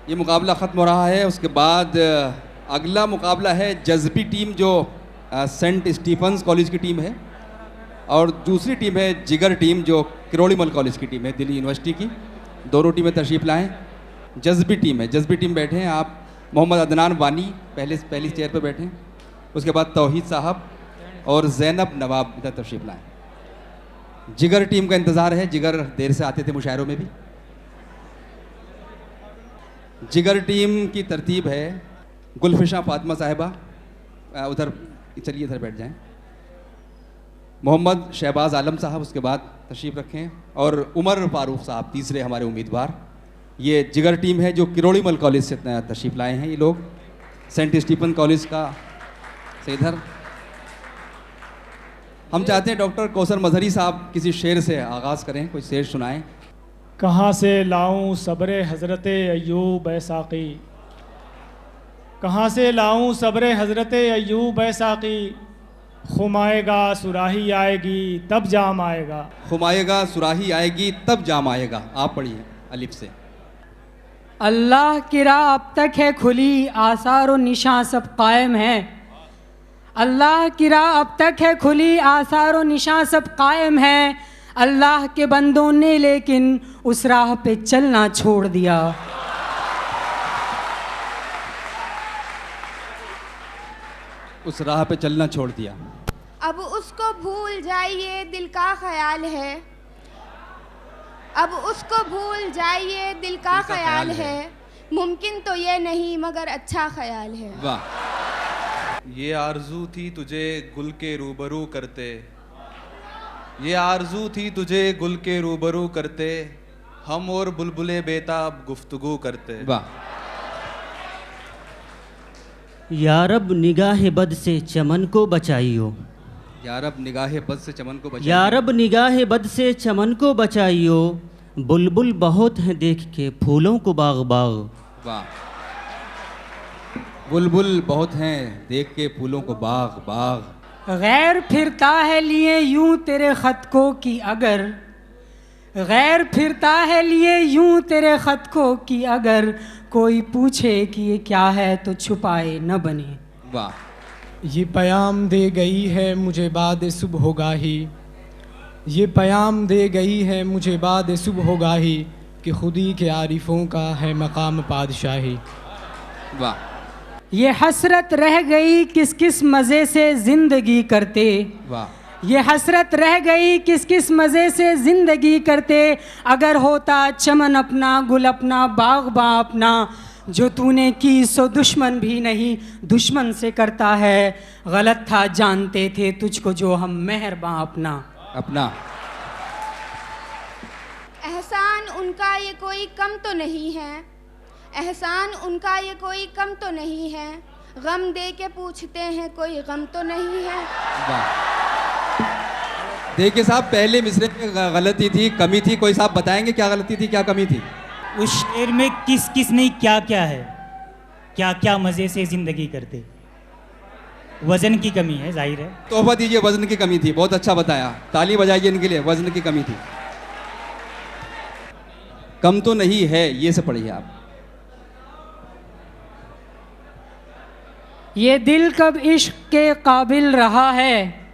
ये मुकाबला ख़त्म हो रहा है। उसके बाद अगला मुकाबला है जज़्बी टीम, जो सेंट स्टीफन्स कॉलेज की टीम है, और दूसरी टीम है जिगर टीम, जो किरोड़ीमल कॉलेज की टीम है, दिल्ली यूनिवर्सिटी की। दोनों टीमें तशरीफ़ लाएँ। जज़्बी टीम है, जज़्बी टीम बैठे हैं। आप मोहम्मद अदनान वानी पहली चेयर पर बैठे हैं। उसके बाद तौहीद साहब और ज़ैनब नवाब इधर तशरीफ़ लाएँ। जिगर टीम का इंतज़ार है। जिगर देर से आते थे मुशायरों में भी। जिगर टीम की तरतीब है गुलफिशा फातिमा साहिबा, उधर चलिए, इधर बैठ जाएं। मोहम्मद शहबाज आलम साहब उसके बाद तशरीफ़ रखें, और उमर फारूक साहब तीसरे हमारे उम्मीदवार। ये जिगर टीम है जो किरोड़ीमल कॉलेज से तशरीफ़ लाए हैं। ये लोग सेंट स्टीफन कॉलेज का से इधर। हम चाहते हैं डॉक्टर कौसर मजहरी साहब किसी शेर से आगाज़ करें, कोई शेर सुनाएं। कहाँ से लाऊं सब्र हज़रत अय्यूब ए साक़ी, कहाँ से लाऊं सब्र हज़रत अय्यूब ए साक़ी, खुमाएगा सुराही आएगी तब जाम आएगा। खुमाएगा सुराही आएगी तब जाम आएगा। आप पढ़िए अलिफ से। अल्लाह की राह अब तक है खुली, आसार और निशान सब कायम है। अल्लाह की राह अब तक है खुली, आसार और निशान सब कायम है। अल्लाह के बंदों ने लेकिन उस राह पे चलना छोड़ दिया। उस राह पे चलना छोड़ दिया। अब उसको भूल जाइए दिल का ख्याल है, अब उसको भूल जाइए दिल का ख्याल है, मुमकिन तो ये नहीं मगर अच्छा ख्याल है। वाह। ये आरजू थी तुझे गुल के रूबरू करते, ये आरजू थी तुझे गुल के रूबरू करते, हम और बुलबुले बेताब गुफ्तगू करते। वाह। या रब निगाह बद से चमन को बचाइयो, या रब निगाह बद से चमन को बचाइयो, या रब निगाह बद से चमन को बचाइयो, बुलबुल बहुत हैं देख के फूलों को बाग बाग। वाह। बुलबुल बहुत हैं देख के फूलों को बाग बाग। गैर फिरता है लिए यूं तेरे खत को कि अगर, गैर फिरता है लिए यूं तेरे खत को कि अगर, कोई पूछे कि ये क्या है तो छुपाए न बने। वाह। ये पैगाम दे गई है मुझे बाद सुबह गाही, ये पैगाम दे गई है मुझे बाद सुबह गाही, कि खुदी के आरिफों का है मकाम पादशाही। वाह। ये हसरत रह गई किस किस मज़े से ज़िंदगी करते, वाह। ये हसरत रह गई किस किस मज़े से ज़िंदगी करते, अगर होता चमन अपना गुल अपना बाग़बां अपना, जो तूने की सो दुश्मन भी नहीं दुश्मन से करता है, गलत था जानते थे तुझको जो हम मेहरबां अपना अपना। एहसान उनका ये कोई कम तो नहीं है, एहसान उनका ये कोई कम तो नहीं है, गम दे के पूछते हैं कोई गम तो नहीं है। देखिए साहब, पहले मिसरे में गलती थी, कमी थी, कोई साहब बताएंगे क्या गलती थी, क्या कमी थी? उस शेर में किस किस नहीं क्या क्या है, क्या क्या मज़े से ज़िंदगी करते। वज़न की कमी है, जाहिर है। तोहफा दीजिए, वज़न की कमी थी। बहुत अच्छा बताया, ताली बजाइए इनके लिए। वज़न की कमी थी, कम तो नहीं है। ये से पढ़िए आप। ये दिल कब इश्क के काबिल रहा है,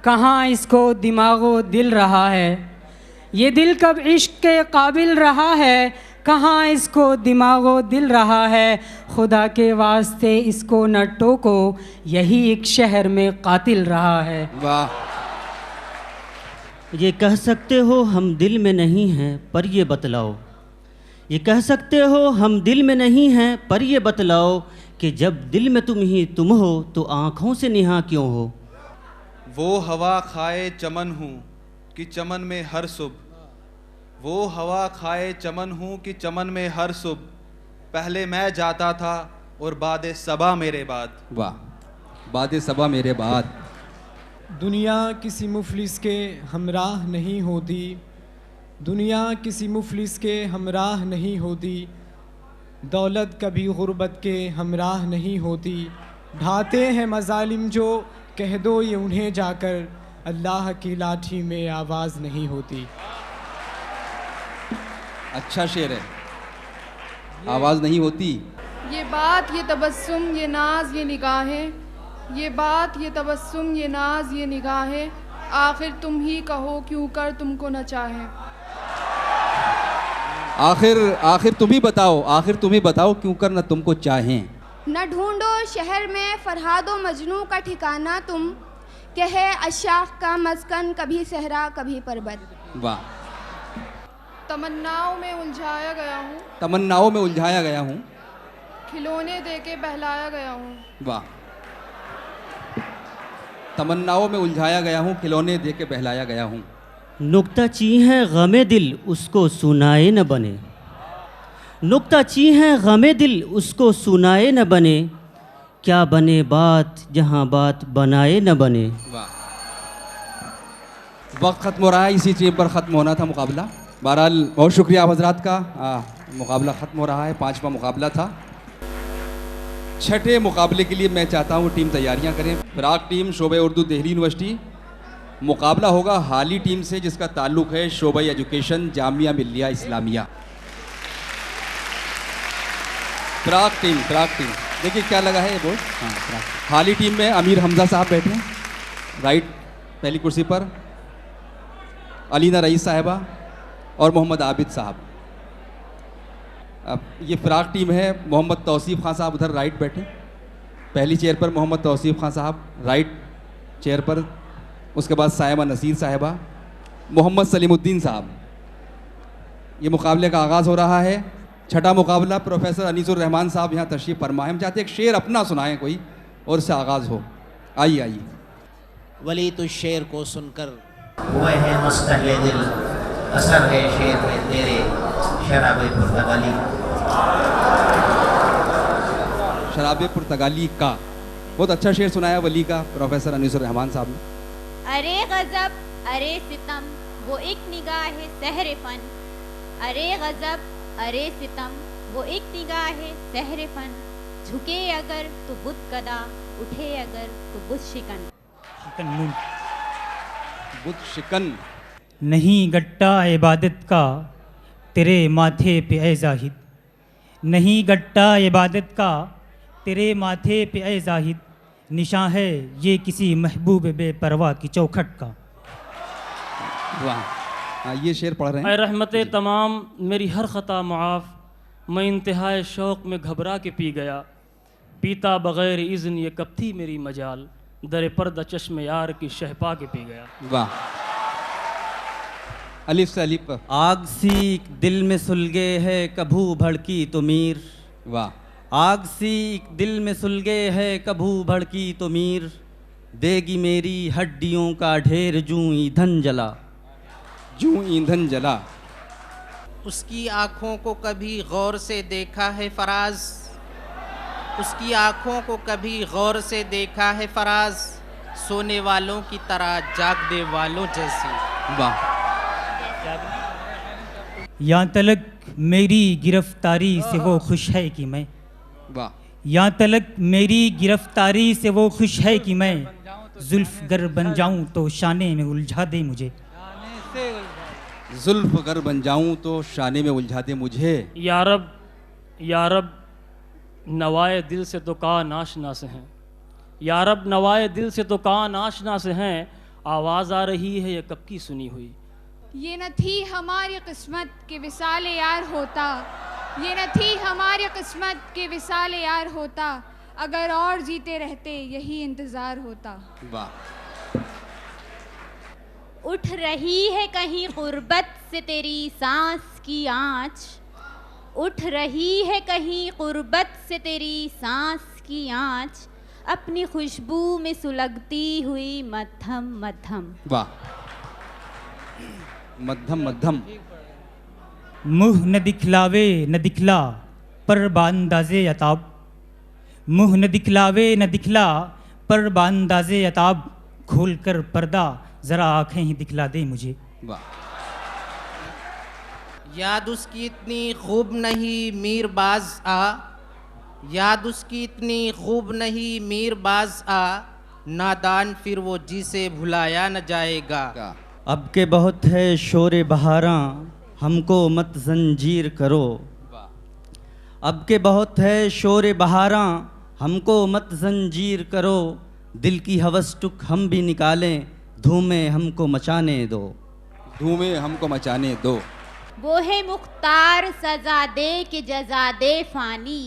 कहाँ इसको दिमागो दिल रहा है। ये दिल कब इश्क के काबिल रहा है, कहाँ इसको दिमागो दिल रहा है। खुदा के वास्ते इसको न टोको, यही एक शहर में कातिल रहा है। वाह। ये कह सकते हो हम दिल में नहीं हैं पर ये बतलाओ, ये कह सकते हो हम दिल में नहीं हैं पर ये बतलाओ, कि जब दिल में तुम ही तुम हो तो आँखों से निहा क्यों हो। वो हवा खाए चमन हूँ कि चमन में हर सुबह, वो हवा खाए चमन हूँ कि चमन में हर सुबह, पहले मैं जाता था और बाद सबा मेरे बाद। वाह। बाद सबा मेरे बाद। दुनिया किसी मुफलिस के हमराह नहीं होती, दुनिया किसी मुफलिस के हमराह नहीं होती, दौलत कभी गुर्बत के हमराह नहीं होती। ढाते हैं मजालिम जो, कह दो ये उन्हें जाकर, अल्लाह की लाठी में आवाज़ नहीं होती। अच्छा शेर है, आवाज़ नहीं होती। ये बात ये तबस्सुम ये नाज ये निगाहें, ये बात ये तबस्सुम ये नाज ये निगाहें, आखिर तुम ही कहो क्यों कर तुमको न चाहें। आखिर तुम ही बताओ, आखिर तुम ही बताओ क्यों कर न तुमको चाहें। न ढूंढो शहर में फरहादो मजनू का ठिकाना तुम, कहे अशाख का मस्कन कभी सहरा कभी पर्वत। वाह। तमन्नाओं में उलझाया गया हूँ, तमन्नाओं में उलझाया गया हूँ, खिलौने दे के बहलाया गया हूँ। वाह। तमन्नाओं में उलझाया गया हूँ, खिलौने दे के बहलाया गया हूँ। नुक्ता ची है गमे दिल उसको सुनाए न बने, नुक्ता ची है गमे दिल उसको सुनाए न बने, क्या बने बात जहाँ बात बनाए न बने। वाह। वक्त ख़त्म हो रहा है, इसी चीज़ पर ख़त्म होना था मुकाबला। बहरहाल बहुत शुक्रिया आप हजरात का। मुकाबला ख़त्म हो रहा है, 5वां मुकाबला था। 6ठे मुकाबले के लिए मैं चाहता हूँ टीम तैयारियाँ करें। फिराक टीम शोबे उर्दू दिल्ली यूनिवर्सिटी, मुकाबला होगा हाली टीम से जिसका ताल्लुक़ है शोबे एजुकेशन जामिया मिल्लिया इस्लामिया। फिराक टीम देखिए क्या लगा है ये बोर्ड। हाँ, हाली टीम में अमीर हमजा साहब बैठे हैं राइट पहली कुर्सी पर, अलीना रईस साहिबा और मोहम्मद आबिद साहब। अब ये फिराक टीम है, मोहम्मद तौसीफ़ खान साहब उधर राइट बैठे पहली चेयर पर, मोहम्मद तौसीफ़ खान साहब राइट चेयर पर, उसके बाद सायमा नसीर साहिबा, मोहम्मद सलीमुद्दीन साहब। ये मुकाबले का आगाज़ हो रहा है। 6ठा मुकाबला प्रोफेसर अनीसुर रहमान साहब यहाँ तशरीफ़ फरमा है। हम चाहते हैं एक शेर अपना सुनाएं कोई और इससे आगाज़ हो। आइए। वली तो शेर को सुनकर हुए हैं मुस्तहले दिल, असर है शेर में तेरे शराबे पुर्तगाली। शराबे पुर्तगाली का बहुत अच्छा शेर सुनाया वली का प्रोफेसर अनीसुर रहमान साहब ने। अरे गजब अरे सितम वो एक निगाह है सहरे फन, अरे गजब अरे सितम वो एक निगाह है सहरे फन, झुके अगर तो बुत कदा, उठे अगर तो बुत शिकन। बुत शिकन नहीं गट्टा इबादत का तेरे माथे पे ए जाहिद, नहीं गट्टा इबादत का तेरे माथे पे ए जाहिद, निशान है ये किसी महबूब बेपरवाह की चौखट का। वाह। ये शेर पढ़ रहे हैं। ऐ रहमते तमाम मेरी हर ख़ता मुआफ़, मैं इंतहाए शौक़ में घबरा के पी गया, पीता बग़ैर इज़्न ये कब थी मेरी मजाल, दर पर्दा चश्म यार की शहपा के पी गया। वाह। अलिफ से अलिफ पर। आग सी दिल में सुलगे है कभू भड़की तो मीर। वाह। आग सी दिल में सुलगे है कभू भड़की तो मीर, देगी मेरी हड्डियों का ढेर जूं ईंधन जला। जूं ईंधन जला। उसकी आँखों को कभी गौर से देखा है फराज, उसकी आँखों को कभी गौर से देखा है फराज, सोने वालों की तरह जागने वालों जैसी। वाह। यहाँ तलक मेरी गिरफ्तारी से वो खुश है कि मैं, वाह। यहाँ तलक मेरी गिरफ्तारी से वो खुश है कि मैं, जुल्फ गर बन जाऊं तो शाने में उलझा दे मुझे। जुल्फ गर बन जाऊं तो शाने में उलझा दे मुझे। या रब नवाए दिल से तो कान आशना से हैं, या रब नवाए दिल से तो कान आशना से हैं, आवाज़ आ रही है ये कब की सुनी हुई। ये न थी हमारी किस्मत के विसाल यार होता, ये न थी हमारी किस्मत के विसाल यार होता, अगर और जीते रहते यही इंतज़ार होता। वाह। उठ रही है कहीं गुर्बत से तेरी सांस की आँच, उठ रही है कहीं गुर्बत से तेरी सांस की आँच, अपनी खुशबू में सुलगती हुई मध्यम मध्यम। वाह। मध्यम मध्यम। मुँह न दिखलावे न दिखला पर बांदाज़े अताब, मुँह न दिखलावे न दिखला पर बांदाज़े अताब, खोल कर पर्दा ज़रा आँखें ही दिखला दे मुझे। वाह। याद उसकी इतनी खूब नहीं मीरबाज आ, याद उसकी इतनी खूब नहीं मीरबाज आ, नादान फिर वो जिसे भुलाया न जाएगा। अब के बहुत है शोरे बहारां हमको मत जंजीर करो, अब के बहुत है शोरे बहारां हमको मत जंजीर करो, दिल की हवस टुक हम भी निकालें धूमें हमको मचाने दो, धूमें हमको मचाने दो। वो है मुख्तार सजा दे कि जजा दे फानी,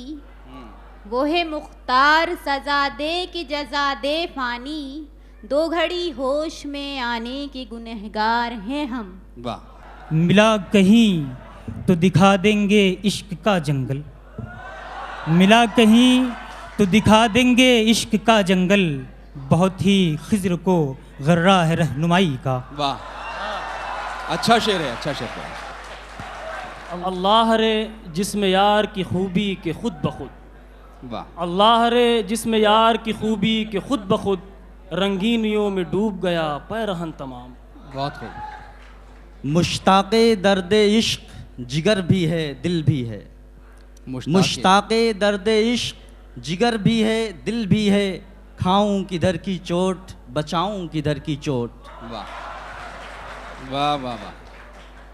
वो है मुख्तार सजा दे कि जजा दे फानी, दो घड़ी होश में आने के गुनहगार हैं हम। वाह। मिला कहीं तो दिखा देंगे इश्क का जंगल, मिला कहीं तो दिखा देंगे इश्क का जंगल, बहुत ही खिज्र को गर्रा है रहनुमाई का। वाह, अच्छा शेर है, अच्छा शेर है। अल्लाह रे जिसमें यार की खूबी के खुद ब खुद, वाह। अल्लाह रे जिसमें यार की खूबी के खुद ब खुद, रंगीनियों में डूब गया पैरहन तमाम। बहुत खूब। मुश्ताक़े दर्द इश्क जिगर भी है दिल भी है, मुश्ताक़े दर्द इश्क जिगर भी है दिल भी है, खाऊं किधर की चोट बचाऊं किधर की चोट। वाह वाह वाह वाह।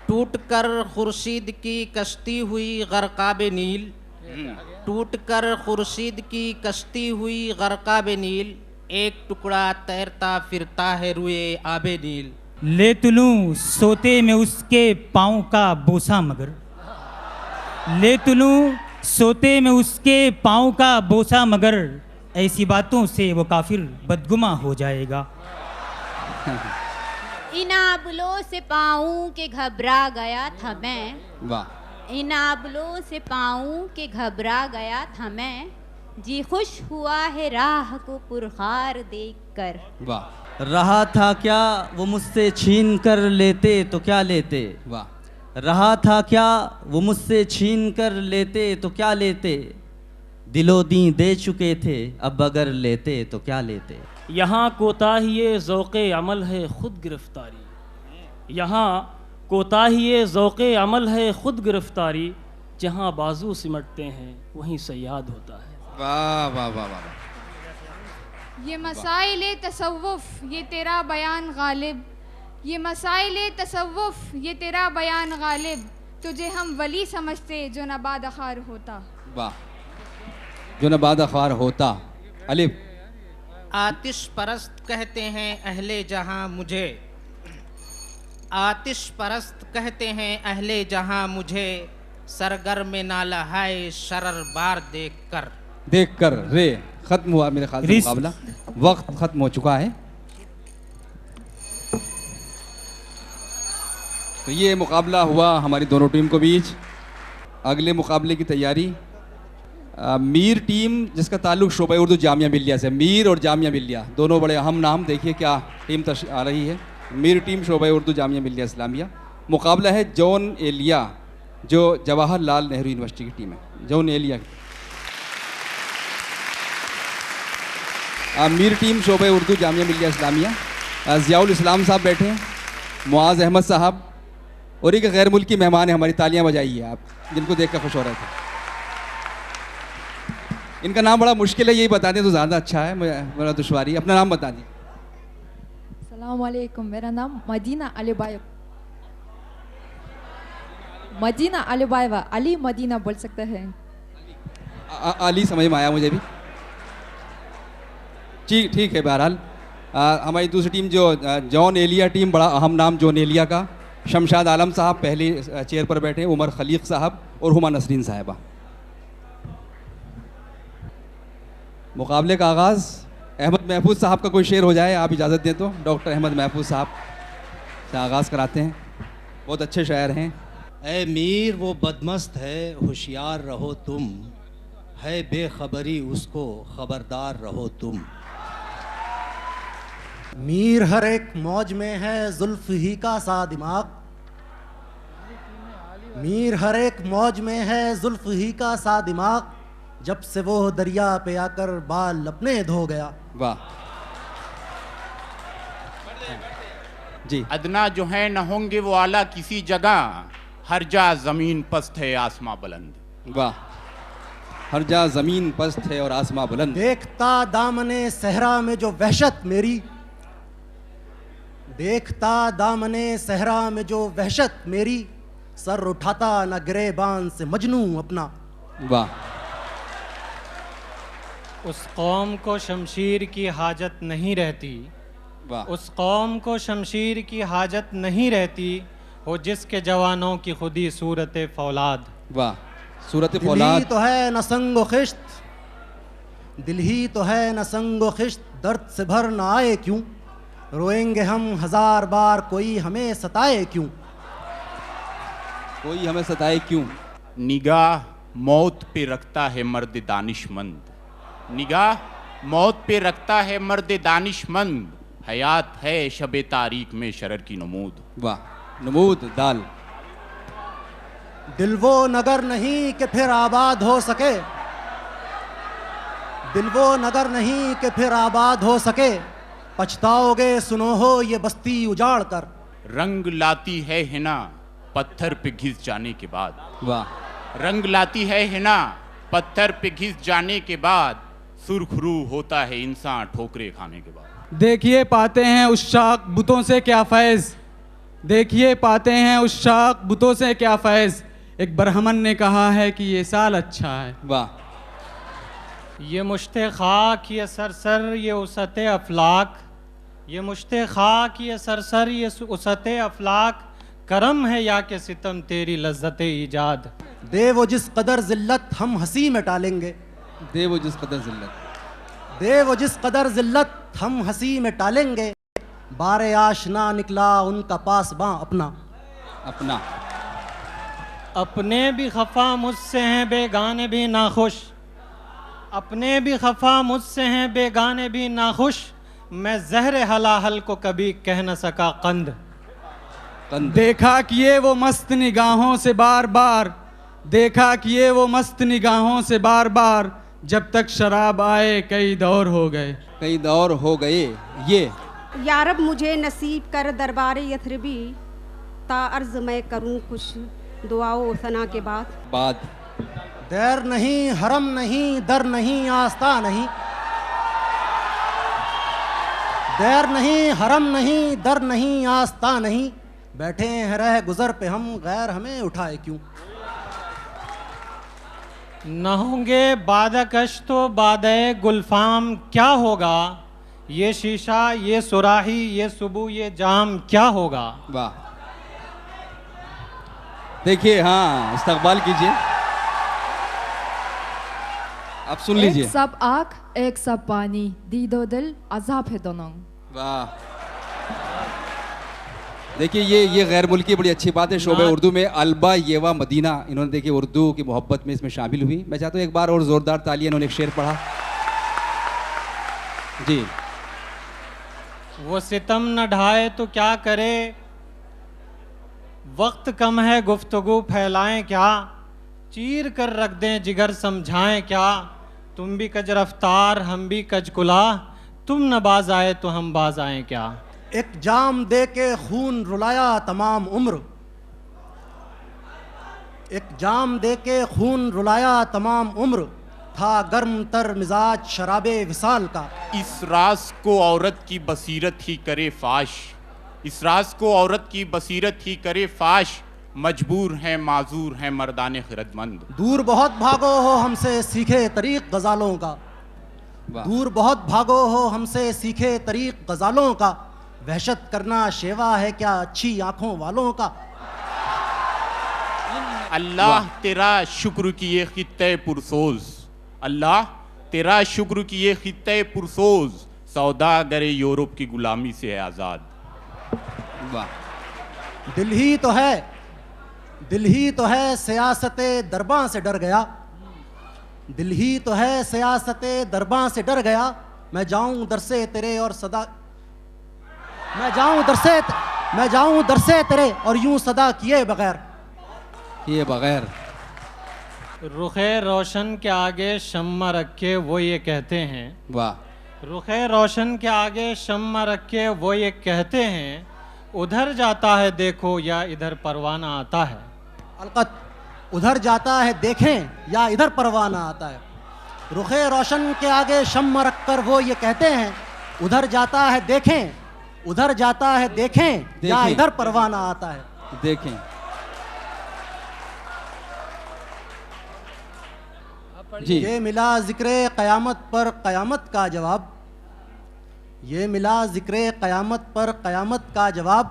टूट कर खुर्शीद की कश्ती हुई गरकाब नील, टूट कर खुर्शीद की कश्ती हुई गरकाब नील, एक टुकड़ा तैरता फिरता है रुए आबे नील। ले तुलूं सोते में उसके पाँव का बोसा मगर, ले तुलूं सोते में उसके पाँव का बोसा मगर, ऐसी बातों से वो काफिर बदगुमा हो जाएगा। इन आबलों से पाऊं के घबरा गया था मैं, वाह। इन आबलों से पाऊं के घबरा गया था मैं, जी खुश हुआ है राह को पुरखार देखकर। वाह। रहा था क्या वो मुझसे छीन कर लेते तो क्या लेते, वाह। रहा था क्या वो मुझसे छीन कर लेते तो क्या लेते, दिलो दी दे चुके थे अब अगर लेते तो क्या लेते। यहाँ कोताही ज़ौक़े अमल है खुद गिरफ्तारी, यहाँ कोताही ज़ौक़े अमल है खुद गिरफ्तारी, जहाँ बाजू सिमटते हैं वहीं सयाद होता है। वाह वाह वाह वाह। ये मसाइल तसव्वुफ़ ये तेरा बयान गालिब, ये मसाइल तसव्वुफ़ ये तेरा बयान गालिब, तुझे हम वली समझते जो नबाद ख़ार होता। वाह, जो नबाद ख़ार होता। अलिफ। आतिश परस्त कहते हैं अहले जहां मुझे, आतिश परस्त कहते हैं अहले जहां मुझे, सरगर्म नाला है शरर बार देख कर रे खत्म हुआ मेरे ख्याल से मुकाबला, वक्त खत्म हो चुका है। तो ये मुकाबला हुआ हमारी दोनों टीम को बीच। अगले मुकाबले की तैयारी मीर टीम जिसका ताल्लुक शोबा उर्दू जामिया मिलिया से, मीर और जामिया मिलिया दोनों बड़े अहम नाम। देखिए क्या टीम आ रही है। मीर टीम शोबा उर्दू जामिया मिलिया इस्लामिया। मुकाबला है जॉन एलिया जो जवाहरलाल नेहरू यूनिवर्सिटी की टीम है। जॉन एलिया मीर टीम शोबा उर्दू जामिया मिलिया इस्लामिया। ज़ियाउल इस्लाम साहब बैठे हैं, मुआज़ अहमद साहब, और एक गैर मुल्की मेहमान है हमारी, तालियां बजाइए आप, जिनको देखकर खुश हो रहे थे। इनका नाम बड़ा मुश्किल है, यही बता दें तो ज़्यादा अच्छा है, मेरा दुश्वारी। अपना नाम बता दें। अस्सलाम वालेकुम, मेरा नाम मदीना अलीबाई, मदीना अलीबाईवा, अली मदीना बोल सकते हैं। अली समझ में आया मुझे भी, ठीक है। बहरहाल हमारी दूसरी टीम जो जॉन एलिया टीम, बड़ा अहम नाम जॉन एलिया का। शमशाद आलम साहब पहली चेयर पर बैठे, उमर खलीक साहब और हुमा नसरीन साहिबा। मुकाबले का आगाज़ अहमद महफूज साहब का कोई शेर हो जाए, आप इजाज़त दें तो। डॉक्टर अहमद महफूज साहब से आगाज़ कराते हैं, बहुत अच्छे शायर हैं। ए मीर वो बदमस्त है होशियार रहो तुम, है बेखबरी उसको खबरदार रहो तुम। मीर हर एक मौज में है जुल्फ ही का सा दिमाग, मीर हर एक मौज में है जुल्फ ही का सा दिमाग, जब से वो दरिया पे आकर बाल अपने धो गया। वाह, जी। अदना जो है न होंगे वो आला किसी जगह, हर जा ज़मीन पस्त है आसमां बुलंद। वाह। हर जा ज़मीन पस्त है और आसमां बुलंद। देखता दामने सहरा में जो वहशत मेरी, देखता दामने सहरा में जो वहशत मेरी, सर उठाता न गिरेबान से मजनू अपना। वाह। उस कौम को शमशीर की हाजत नहीं रहती, वाह। उस कौम को शमशीर की हाजत नहीं रहती, हो जिसके जवानों की खुदी सूरत फौलाद। वाह। सूरत दिल ही फौलाद। तो है न संगो खिश्त, दिल ही तो है न संगो खिश्त, दर्द से भर न आए क्यों, रोएंगे हम हजार बार कोई हमें सताए क्यों। कोई हमें सताए क्यों। निगाह मौत पे रखता है मर्द दानिशमंद, निगाह मौत पे रखता है मर्द दानिशमंद, हयात है शब तारीख में शरर की नमूद। वाह। नमूद दाल। दिल वो नगर नहीं कि फिर आबाद हो सके, दिल वो नगर नहीं कि फिर आबाद हो सके, पछताओगे सुनो हो ये बस्ती उजाड़ कर। रंग लाती है हिना पत्थर पे घिस जाने के बाद। वाह। रंग लाती है हिना पत्थर पे घिस जाने के बाद, सुरखरू होता है इंसान ठोकरे खाने के बाद। देखिए पाते हैं उस शाख बुतों से क्या फैज़, देखिए पाते हैं उस शाख बुतों से क्या फैज़, एक बरहमन ने कहा है कि ये साल अच्छा है। वाह। ये मुश्ते खाक ये सरसर ये उसते अफलाक, ये मुश्ते खाक ये सरसर ये उसते अफलाक, करम है या के सितम तेरी लज्जत ईजाद। दे वो जिस कदर जिल्लत हम हंसी में टालेंगे, दे वो जिस कदर जिल्लत, दे वो जिस कदर जिल्लत हम हंसी में टालेंगे, बारे आशना निकला उनका पासबां अपना। अपना। अपने भी खफा मुझसे हैं बेगाने भी नाखुश, अपने भी खफा मुझसे हैं बेगाने भी नाखुश, मैं जहर हलाहल को कभी कह न सका कंद। देखा किए वो मस्त निगाहों से बार बार, देखा किए वो मस्त निगाहों से बार बार, जब तक शराब आए कई दौर हो गए। कई दौर हो गए। ये यारब मुझे नसीब कर दरबार यथरबी, ता अर्ज मैं करूं खुश दुआओ सना के बाद। देर नहीं हरम नहीं दर नहीं आस्था नहीं, देर नहीं हरम नहीं दर नहीं आस्था नहीं, बैठे हैं रह गुजर पे हम गैर हमें उठाए क्यों। न होंगे बादकश तो बादे गुलफाम क्या होगा, ये शीशा ये सुराही ये सुबह ये जाम क्या होगा। वाह। देखिए, हाँ, इस्तकबाल कीजिए, आप सुन लीजिए। एक सब आँख एक सब पानी, दीदो दिल अजाब है दोनों। वाह। देखिए, ये गैर मुल्की बड़ी अच्छी बात है। शोबे उर्दू में अलबा येवा मदीना, इन्होंने देखिए उर्दू की मोहब्बत में इसमें शामिल हुई। मैं चाहता हूँ एक बार और ज़ोरदार तालियां। इन्होंने एक शेर पढ़ा जी। वो सितम न ढाए तो क्या करे, वक्त कम है गुफ्तगू फैलाएं क्या, चीर कर रख दें जिगर समझाएं क्या, तुम भी कज रफ्तार हम भी कज कुला, तुम न बाज आए तो हम बाज आए क्या। एक जाम दे के खून रुलाया तमाम उम्र, एक जाम दे के खून रुलाया तमाम उम्र, था गर्म तर मिजाज शराबे विसाल का। इस राज को औरत की बसीरत ही करे फाश, इस राज को औरत की बसीरत ही करे फाश, मजबूर हैं माजूर हैं मर्दाने खिरदमंद। दूर बहुत भागो हो हमसे सीखे तरीक गजालों का, दूर बहुत भागो हो हमसे सीखे तरीक गजालों का, वहशत करना शेवा है क्या अच्छी आंखों वालों का। अल्लाह तेरा शुक्र किए खित्ते पुरसोज, अल्लाह तेरा शुक्र किए खित्ते पुरसोज, सौदागरे यूरोप की गुलामी से है आज़ाद। वाह। दिल ही तो है, दिल ही तो है सियासते दरबां से डर गया, दिल ही तो है सियासते दरबां से डर गया, मैं जाऊं दर से तेरे और सदा, मैं जाऊं दर से तेरे और यूं सदा किए बगैर, किए बगैर। रुखे रोशन के आगे शम्मा रख के वो ये कहते हैं। वाह। रुखे रोशन के आगे शम्मा रख के वो ये कहते हैं, उधर जाता है देखो या इधर परवाना आता है। अलकत, उधर जाता है देखें या इधर परवाना आता है। रुखे रोशन के आगे शम्मा रखकर वो ये कहते हैं, उधर जाता है देखें, उधर जाता है देखें या इधर परवाना आता है। देखें। जी। ये मिला जिक्रे क़यामत पर क़यामत का जवाब, ये मिला जिक्रे क़यामत पर क़यामत का जवाब,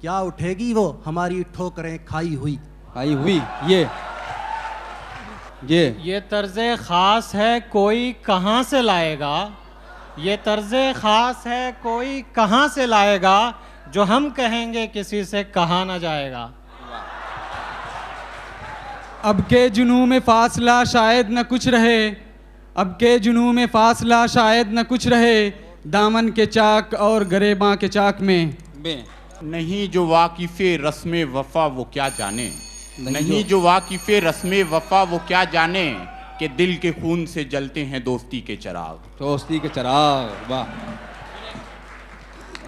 क्या उठेगी वो हमारी ठोकरें खाई हुई। ये तर्ज़े ख़ास है कोई कहाँ से लाएगा, ये तर्ज़े ख़ास है कोई कहाँ से लाएगा, जो हम कहेंगे किसी से कहा ना जाएगा। अब के जुनू में फासला शायद न कुछ रहे, अब के जुनू में फासला शायद न कुछ रहे, दामन के चाक और गरेबां के चाक में। नहीं जो वाकिफ़े रस्मे वफ़ा वो क्या जाने, नहीं जो वाकिफ़े रस्मे वफ़ा वो क्या जाने, कि दिल के खून से जलते हैं दोस्ती के चिराग। दोस्ती के चिराग, वाह।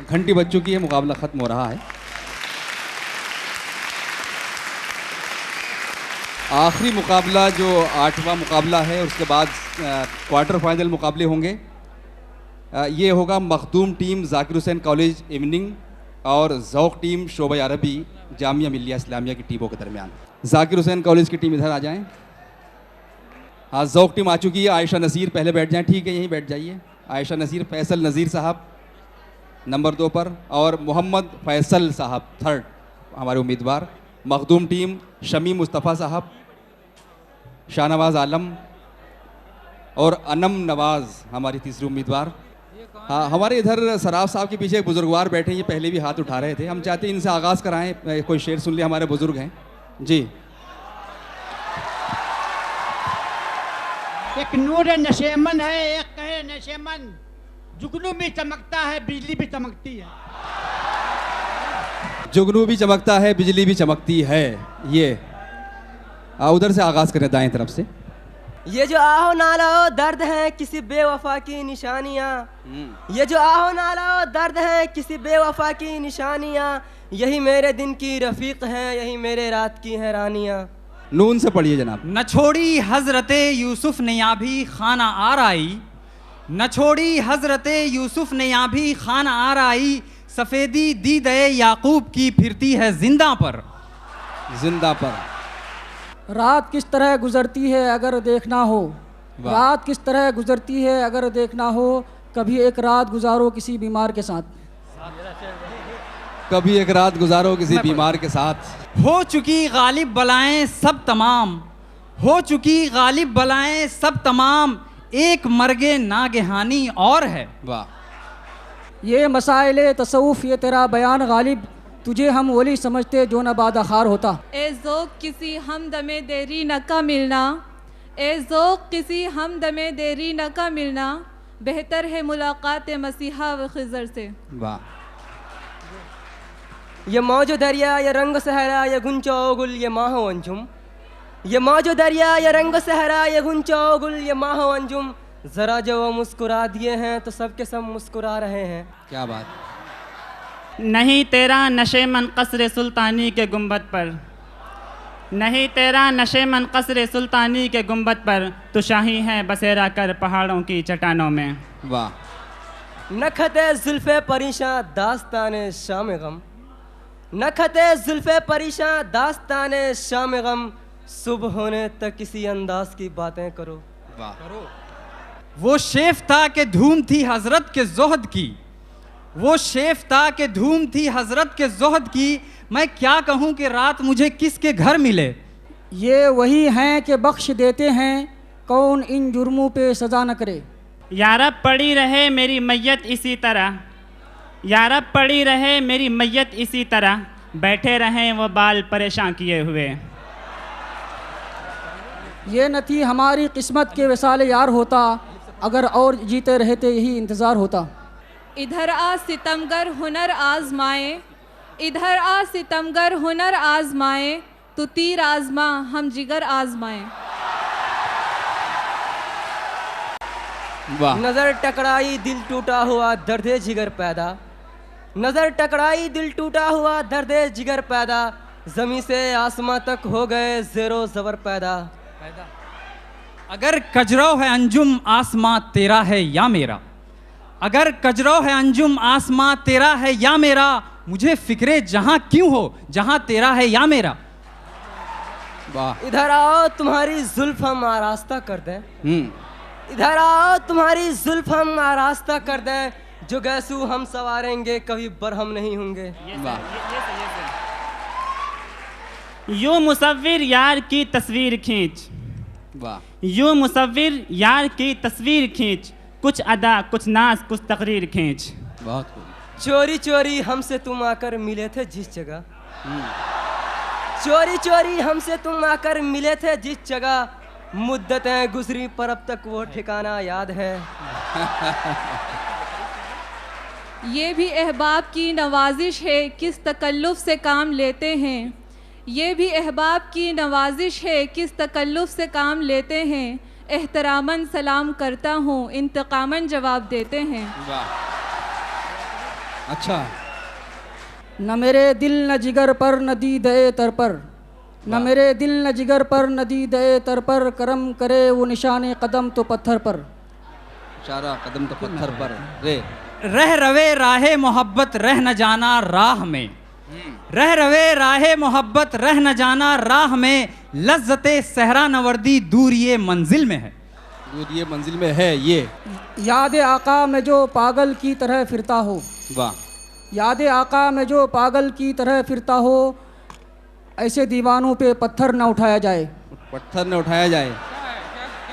घंटी बज चुकी है, मुकाबला ख़त्म हो रहा है। आखिरी मुकाबला जो 8वां मुकाबला है, उसके बाद क्वार्टर फाइनल मुकाबले होंगे। ये होगा Makhdoom team Zakir Hussain college evening और ज़ौक़ टीम शोबा अरबी जामिया मिल्लिया इस्लामिया की टीमों के दरमियान। ज़ाकिर हुसैन कॉलेज की टीम इधर आ जाएं। हाँ, ज़ौक़ टीम आ चुकी है। आयशा नज़ीर पहले बैठ जाएं। ठीक है, यहीं बैठ जाइए। आयशा नज़ीर, फैसल नज़ीर साहब नंबर 2 पर, और मोहम्मद फैसल साहब 3rd हमारे उम्मीदवार। मखदूम टीम शमी मुस्तफ़ा साहब, शाहनवाज़ आलम और अनम नवाज़ हमारी तीसरी उम्मीदवार। हाँ, हमारे इधर सराफ साहब के पीछे एक बुजुर्गवार बैठे हैं, ये पहले भी हाथ उठा रहे थे। हम चाहते हैं इनसे आगाज़ कराएं, कोई शेर सुन ले, हमारे बुजुर्ग हैं जी। एक नूर नशेमन है, एक कहे नशेमन, जुगनू भी चमकता है बिजली भी चमकती है। जुगनू भी चमकता है बिजली भी चमकती है। ये उधर से आगाज़ करें, दाएं तरफ से। ये जो आहो नाला हो दर्द है किसी बेवफा की निशानियाँ, ये जो आहो नाला हो दर्द है किसी बेवफा की निशानियाँ, यही मेरे दिन की रफ़ीक हैं, यही मेरे रात की हैरानियाँ। नून से पढ़िए जनाब। न छोड़ी हज़रत यूसुफ ने यहाँ भी खाना आराई, न छोड़ी हज़रत यूसुफ ने यहाँ भी खाना आराई, सफ़ेदी दीदे याकूब की फिरती है जिंदा पर। जिंदा पर। रात किस तरह गुजरती है अगर देखना हो, रात किस तरह गुजरती है अगर देखना हो, कभी एक रात गुजारो किसी बीमार के साथ। कभी एक रात गुजारो किसी बीमार के साथ। हो चुकी गालिब बलाएं सब तमाम, हो चुकी गालिब बलाएं सब तमाम, एक मर्गे नागहानी और है। वाह। ये मसाइले तसव्वुफ, ये तेरा बयान गालिब, तुझे हम वली समझते जो न बाद खार होता। ए ज़ौक़ किसी हमदमे देरी न का मिलना, ए ज़ौक़ किसी हमदमे देरी न का मिलना, बेहतर है मुलाकात मसीहा व खिज़र से। वाह। ये मौजो दरिया ये रंग सहरा ये गुंचो गुल ये माहो अंजुम, ये मौजो दरिया ये रंग सहरा ये गुंचो गुल ये माहो अंजुम, ज़रा जो वो मुस्कुरा दिए हैं तो सब के सब मुस्कुरा रहे हैं। क्या बात। नहीं तेरा नशेमन कसरे सुल्तानी के गुंबद पर, नहीं तेरा नशेमन कसरे सुल्तानी के गुंबद पर, तो शाही है बसेरा कर पहाड़ों की चट्टानों में। वाह। नखते जुल्फ़े परेशां दास्ताने शाम गम, नखते जुल्फ़े परेशां दास्ताने शाम गम, सुबह होने तक किसी अंदाज की बातें करो। वाह। वो शेफ था कि धूम थी हजरत के जोहद की, वो शेफ था कि धूम थी हजरत के जोहद की, मैं क्या कहूँ कि रात मुझे किसके घर मिले। ये वही हैं कि बख्श देते हैं, कौन इन जुर्मों पे सजा न करे। यारब पड़ी रहे मेरी मैयत इसी तरह, यारब पड़ी रहे मेरी मैयत इसी तरह, बैठे रहें वो बाल परेशान किए हुए। ये न थी हमारी किस्मत के विसाल यार होता, अगर और जीते रहते यही इंतज़ार होता। इधर आ सितमगर हुनर आजमाए, इधर आ सितमगर हुनर आजमाए, तो तीर आजमा हम जिगर आजमाए। नजर टकराई दिल टूटा हुआ दर्दे जिगर पैदा, नजर टकराई दिल टूटा हुआ दर्द जिगर पैदा, जमी से आसमां तक हो गए ज़ेरो ज़बर पैदा। अगर कजरो है अंजुम आसमां तेरा है या मेरा, अगर कजरो है अंजुम आसमां तेरा है या मेरा, मुझे फिक्रे जहां क्यों हो जहां तेरा है या मेरा। वाह। इधर आओ तुम्हारी जुल्फ हम आरास्ता कर दें, इधर आओ तुम्हारी जुल्फ हम आरास्ता कर दें, जो गैसू हम सवारेंगे कभी बरहम नहीं होंगे। यूं मुसव्विर यार की तस्वीर खींच, वाह। यूं मुसव्विर यार की तस्वीर खींच, कुछ अदा कुछ नाज कुछ तकरीर खींच। बहुत चोरी चोरी हमसे तुम आकर मिले थे जिस जगह, चोरी चोरी हमसे तुम आकर मिले थे जिस जगह, मुद्दतें गुजरी पर अब तक वो ठिकाना याद है। ये भी अहबाब की नवाजिश है किस तकल्लुफ़ से काम लेते हैं, ये भी अहबाब की नवाजिश है किस तकल्लुफ़ से काम लेते हैं, एहतरामन सलाम करता हूँ इंतकामन जवाब देते हैं। अच्छा। न मेरे दिल न जिगर पर न दीदे तर पर, न मेरे दिल न जिगर पर न दीदे तर पर, करम करे वो निशाने कदम तो पत्थर पर। इशारा कदम तो पत्थर पर रे। रह रवे राहे मोहब्बत रह न जाना राह में, रह रवे राहे मोहब्बत रह न जाना राह में, लज्जते सहरा नवर्दी दूर ये मंजिल में है, दूर ये मंजिल में है ये। याद आका में जो पागल की तरह फिरता हो, वाह। याद आका में जो पागल की तरह फिरता हो, ऐसे दीवानों पे पत्थर न उठाया जाए, पत्थर न उठाया जाए।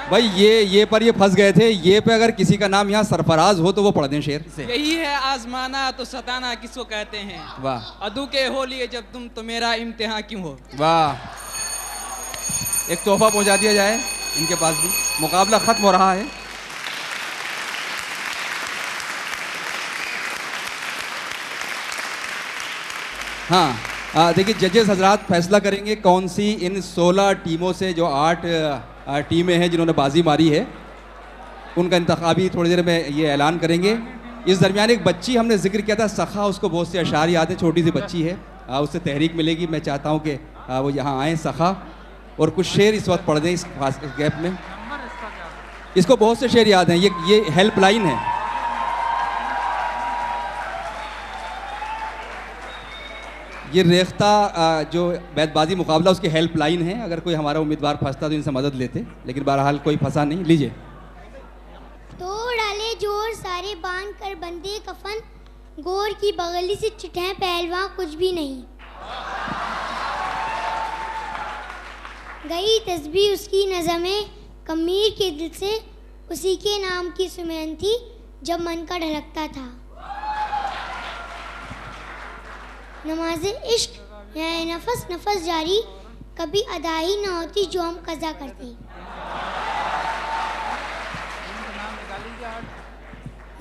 भाई ये पर ये फंस गए थे, ये पे अगर किसी का नाम यहाँ सरफराज हो तो वो पढ़ दें शेर से। यही है आजमाना तो सताना किसको कहते हैं, वाह। अदू के हो लिए जब तुम तो मेरा इम्तिहान क्यों हो। वाह। एक तोहफा पहुंचा दिया जाए इनके पास भी, मुकाबला खत्म हो रहा है। हाँ, देखिए जजेस हजरात फैसला करेंगे कौन सी इन 16 टीमों से जो 8 टीमें हैं जिन्होंने बाजी मारी है, उनका इंतखाबी थोड़ी देर में ये ऐलान करेंगे। इस दरमियान एक बच्ची हमने जिक्र किया था सखा, उसको बहुत से अशार याद है, छोटी सी बच्ची है, उससे तहरीक मिलेगी। मैं चाहता हूँ कि वो यहाँ आएँ सखा और कुछ शेर इस वक्त पढ़ दें इस गैप में। इसको बहुत से शेर याद हैं, ये हेल्पलाइन है। ये रेख्ता जो बैतबाजी मुकाबला उसकी हेल्पलाइन है, अगर कोई हमारा उम्मीदवार फंसता तो इनसे मदद लेते, लेकिन बहरहाल कोई फंसा नहीं। लीजिए। तो डाले जोर सारे बांध कर बंदे कफन, गोर की बगली से चिट्ठे पहलवां कुछ भी नहीं। गई तस्बीह उसकी नज़में कमीर के दिल से, उसी के नाम की सुमैन थी जब मन का ढलकता था। नमाज़े इश्क या नफस नफस जारी, कभी अदा ही न होती जो हम कज़ा करते।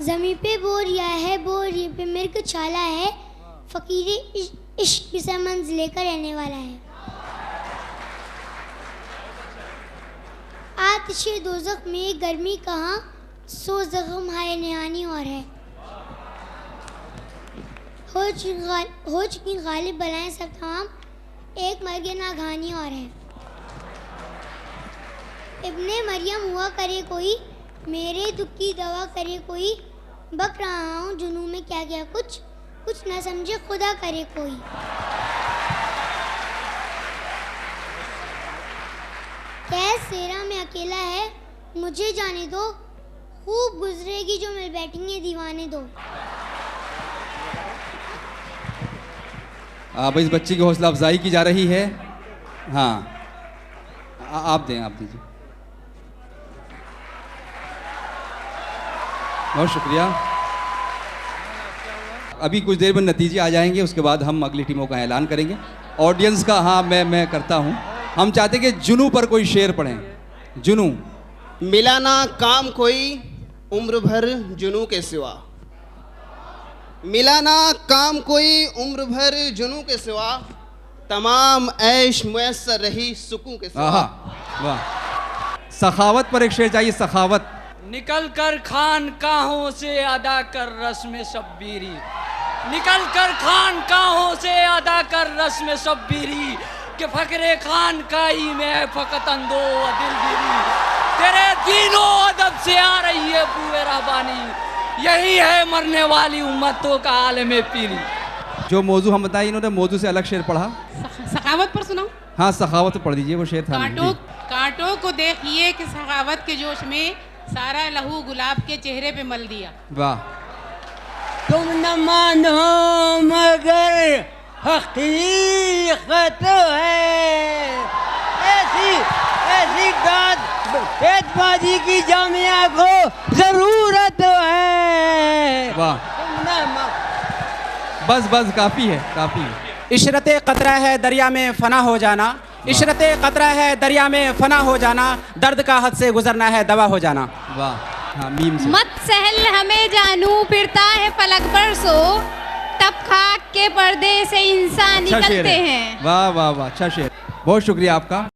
ज़मीं पे बोर या है बोर, ये पे मिर्ग छाला है, फ़कीर इश्क की मंज़ लेकर रहने वाला है। आतिशे दोज़ख में गर्मी कहाँ, सो ज़ख्म हाय नहानी और है। हो चुकी गालिब बलाएं सब तमाम, एक मर्गे ना घानी और है। इब्ने मरियम हुआ करे कोई, मेरे दुख की दवा करे कोई, बक रहा हूँ जुनू में क्या क्या कुछ कुछ ना समझे खुदा करे कोई। कैद सेरा में अकेला है, मुझे जाने दो, खूब गुजरेगी जो मिल बैठेंगे दीवाने दो। अब इस बच्ची की हौसला अफजाई की जा रही है। हाँ, आप दें, आप दीजिए। बहुत शुक्रिया। अभी कुछ देर में नतीजे आ जाएंगे, उसके बाद हम अगली टीमों का ऐलान करेंगे। ऑडियंस का हाँ मैं करता हूँ, हम चाहते हैं कि जुनू पर कोई शेर पढ़ें। जुनू। मिला ना काम कोई उम्र भर जुनू के सिवा, मिला ना काम कोई उम्र भर जुनू के सिवा, तमाम ऐश मुयस्सर रही सुकून के सिवा। वाह। सखावत पर एक शेर चाहिए, सखावत। निकल कर खान काहों से अदा कर रस्म शब्बीरी, निकल कर खानकाहों से अदा कर रस्म शब्बीरी कि फकरे खानकाही में फकत अंदो व दिलगिरी। तेरे तीनों अदब से आ रही है बूए रहबानी, यही है मरने वाली उम्मतों का आलम पीरी। जो मौजू हम बताए इन्होंने मौजू से अलग शेर पढ़ा। सखावत पर सुनाऊं? हाँ सखावत पढ़ दीजिए, वो शेर था। कांटों को देखिए कि सखावत के जोश में सारा लहू गुलाब के चेहरे पे मल दिया। वाह। तुम न मानो मगर हकीकत है, ऐसी बाजी की जामिया को जरूरत है। वाह बस बस काफी है, काफी है। इशरते कतरा है दरिया में फना हो जाना, इशरते कतरा है दरिया में फना हो जाना, दर्द का हद से गुजरना है दवा हो जाना। वाह हाँ, मीम से। मत सहल हमें जानू फिरता है फलक पर सो, तब खाक के पर्दे से इंसान निकलते हैं। वाह वाह वाह, अच्छा शेर, बहुत शुक्रिया आपका।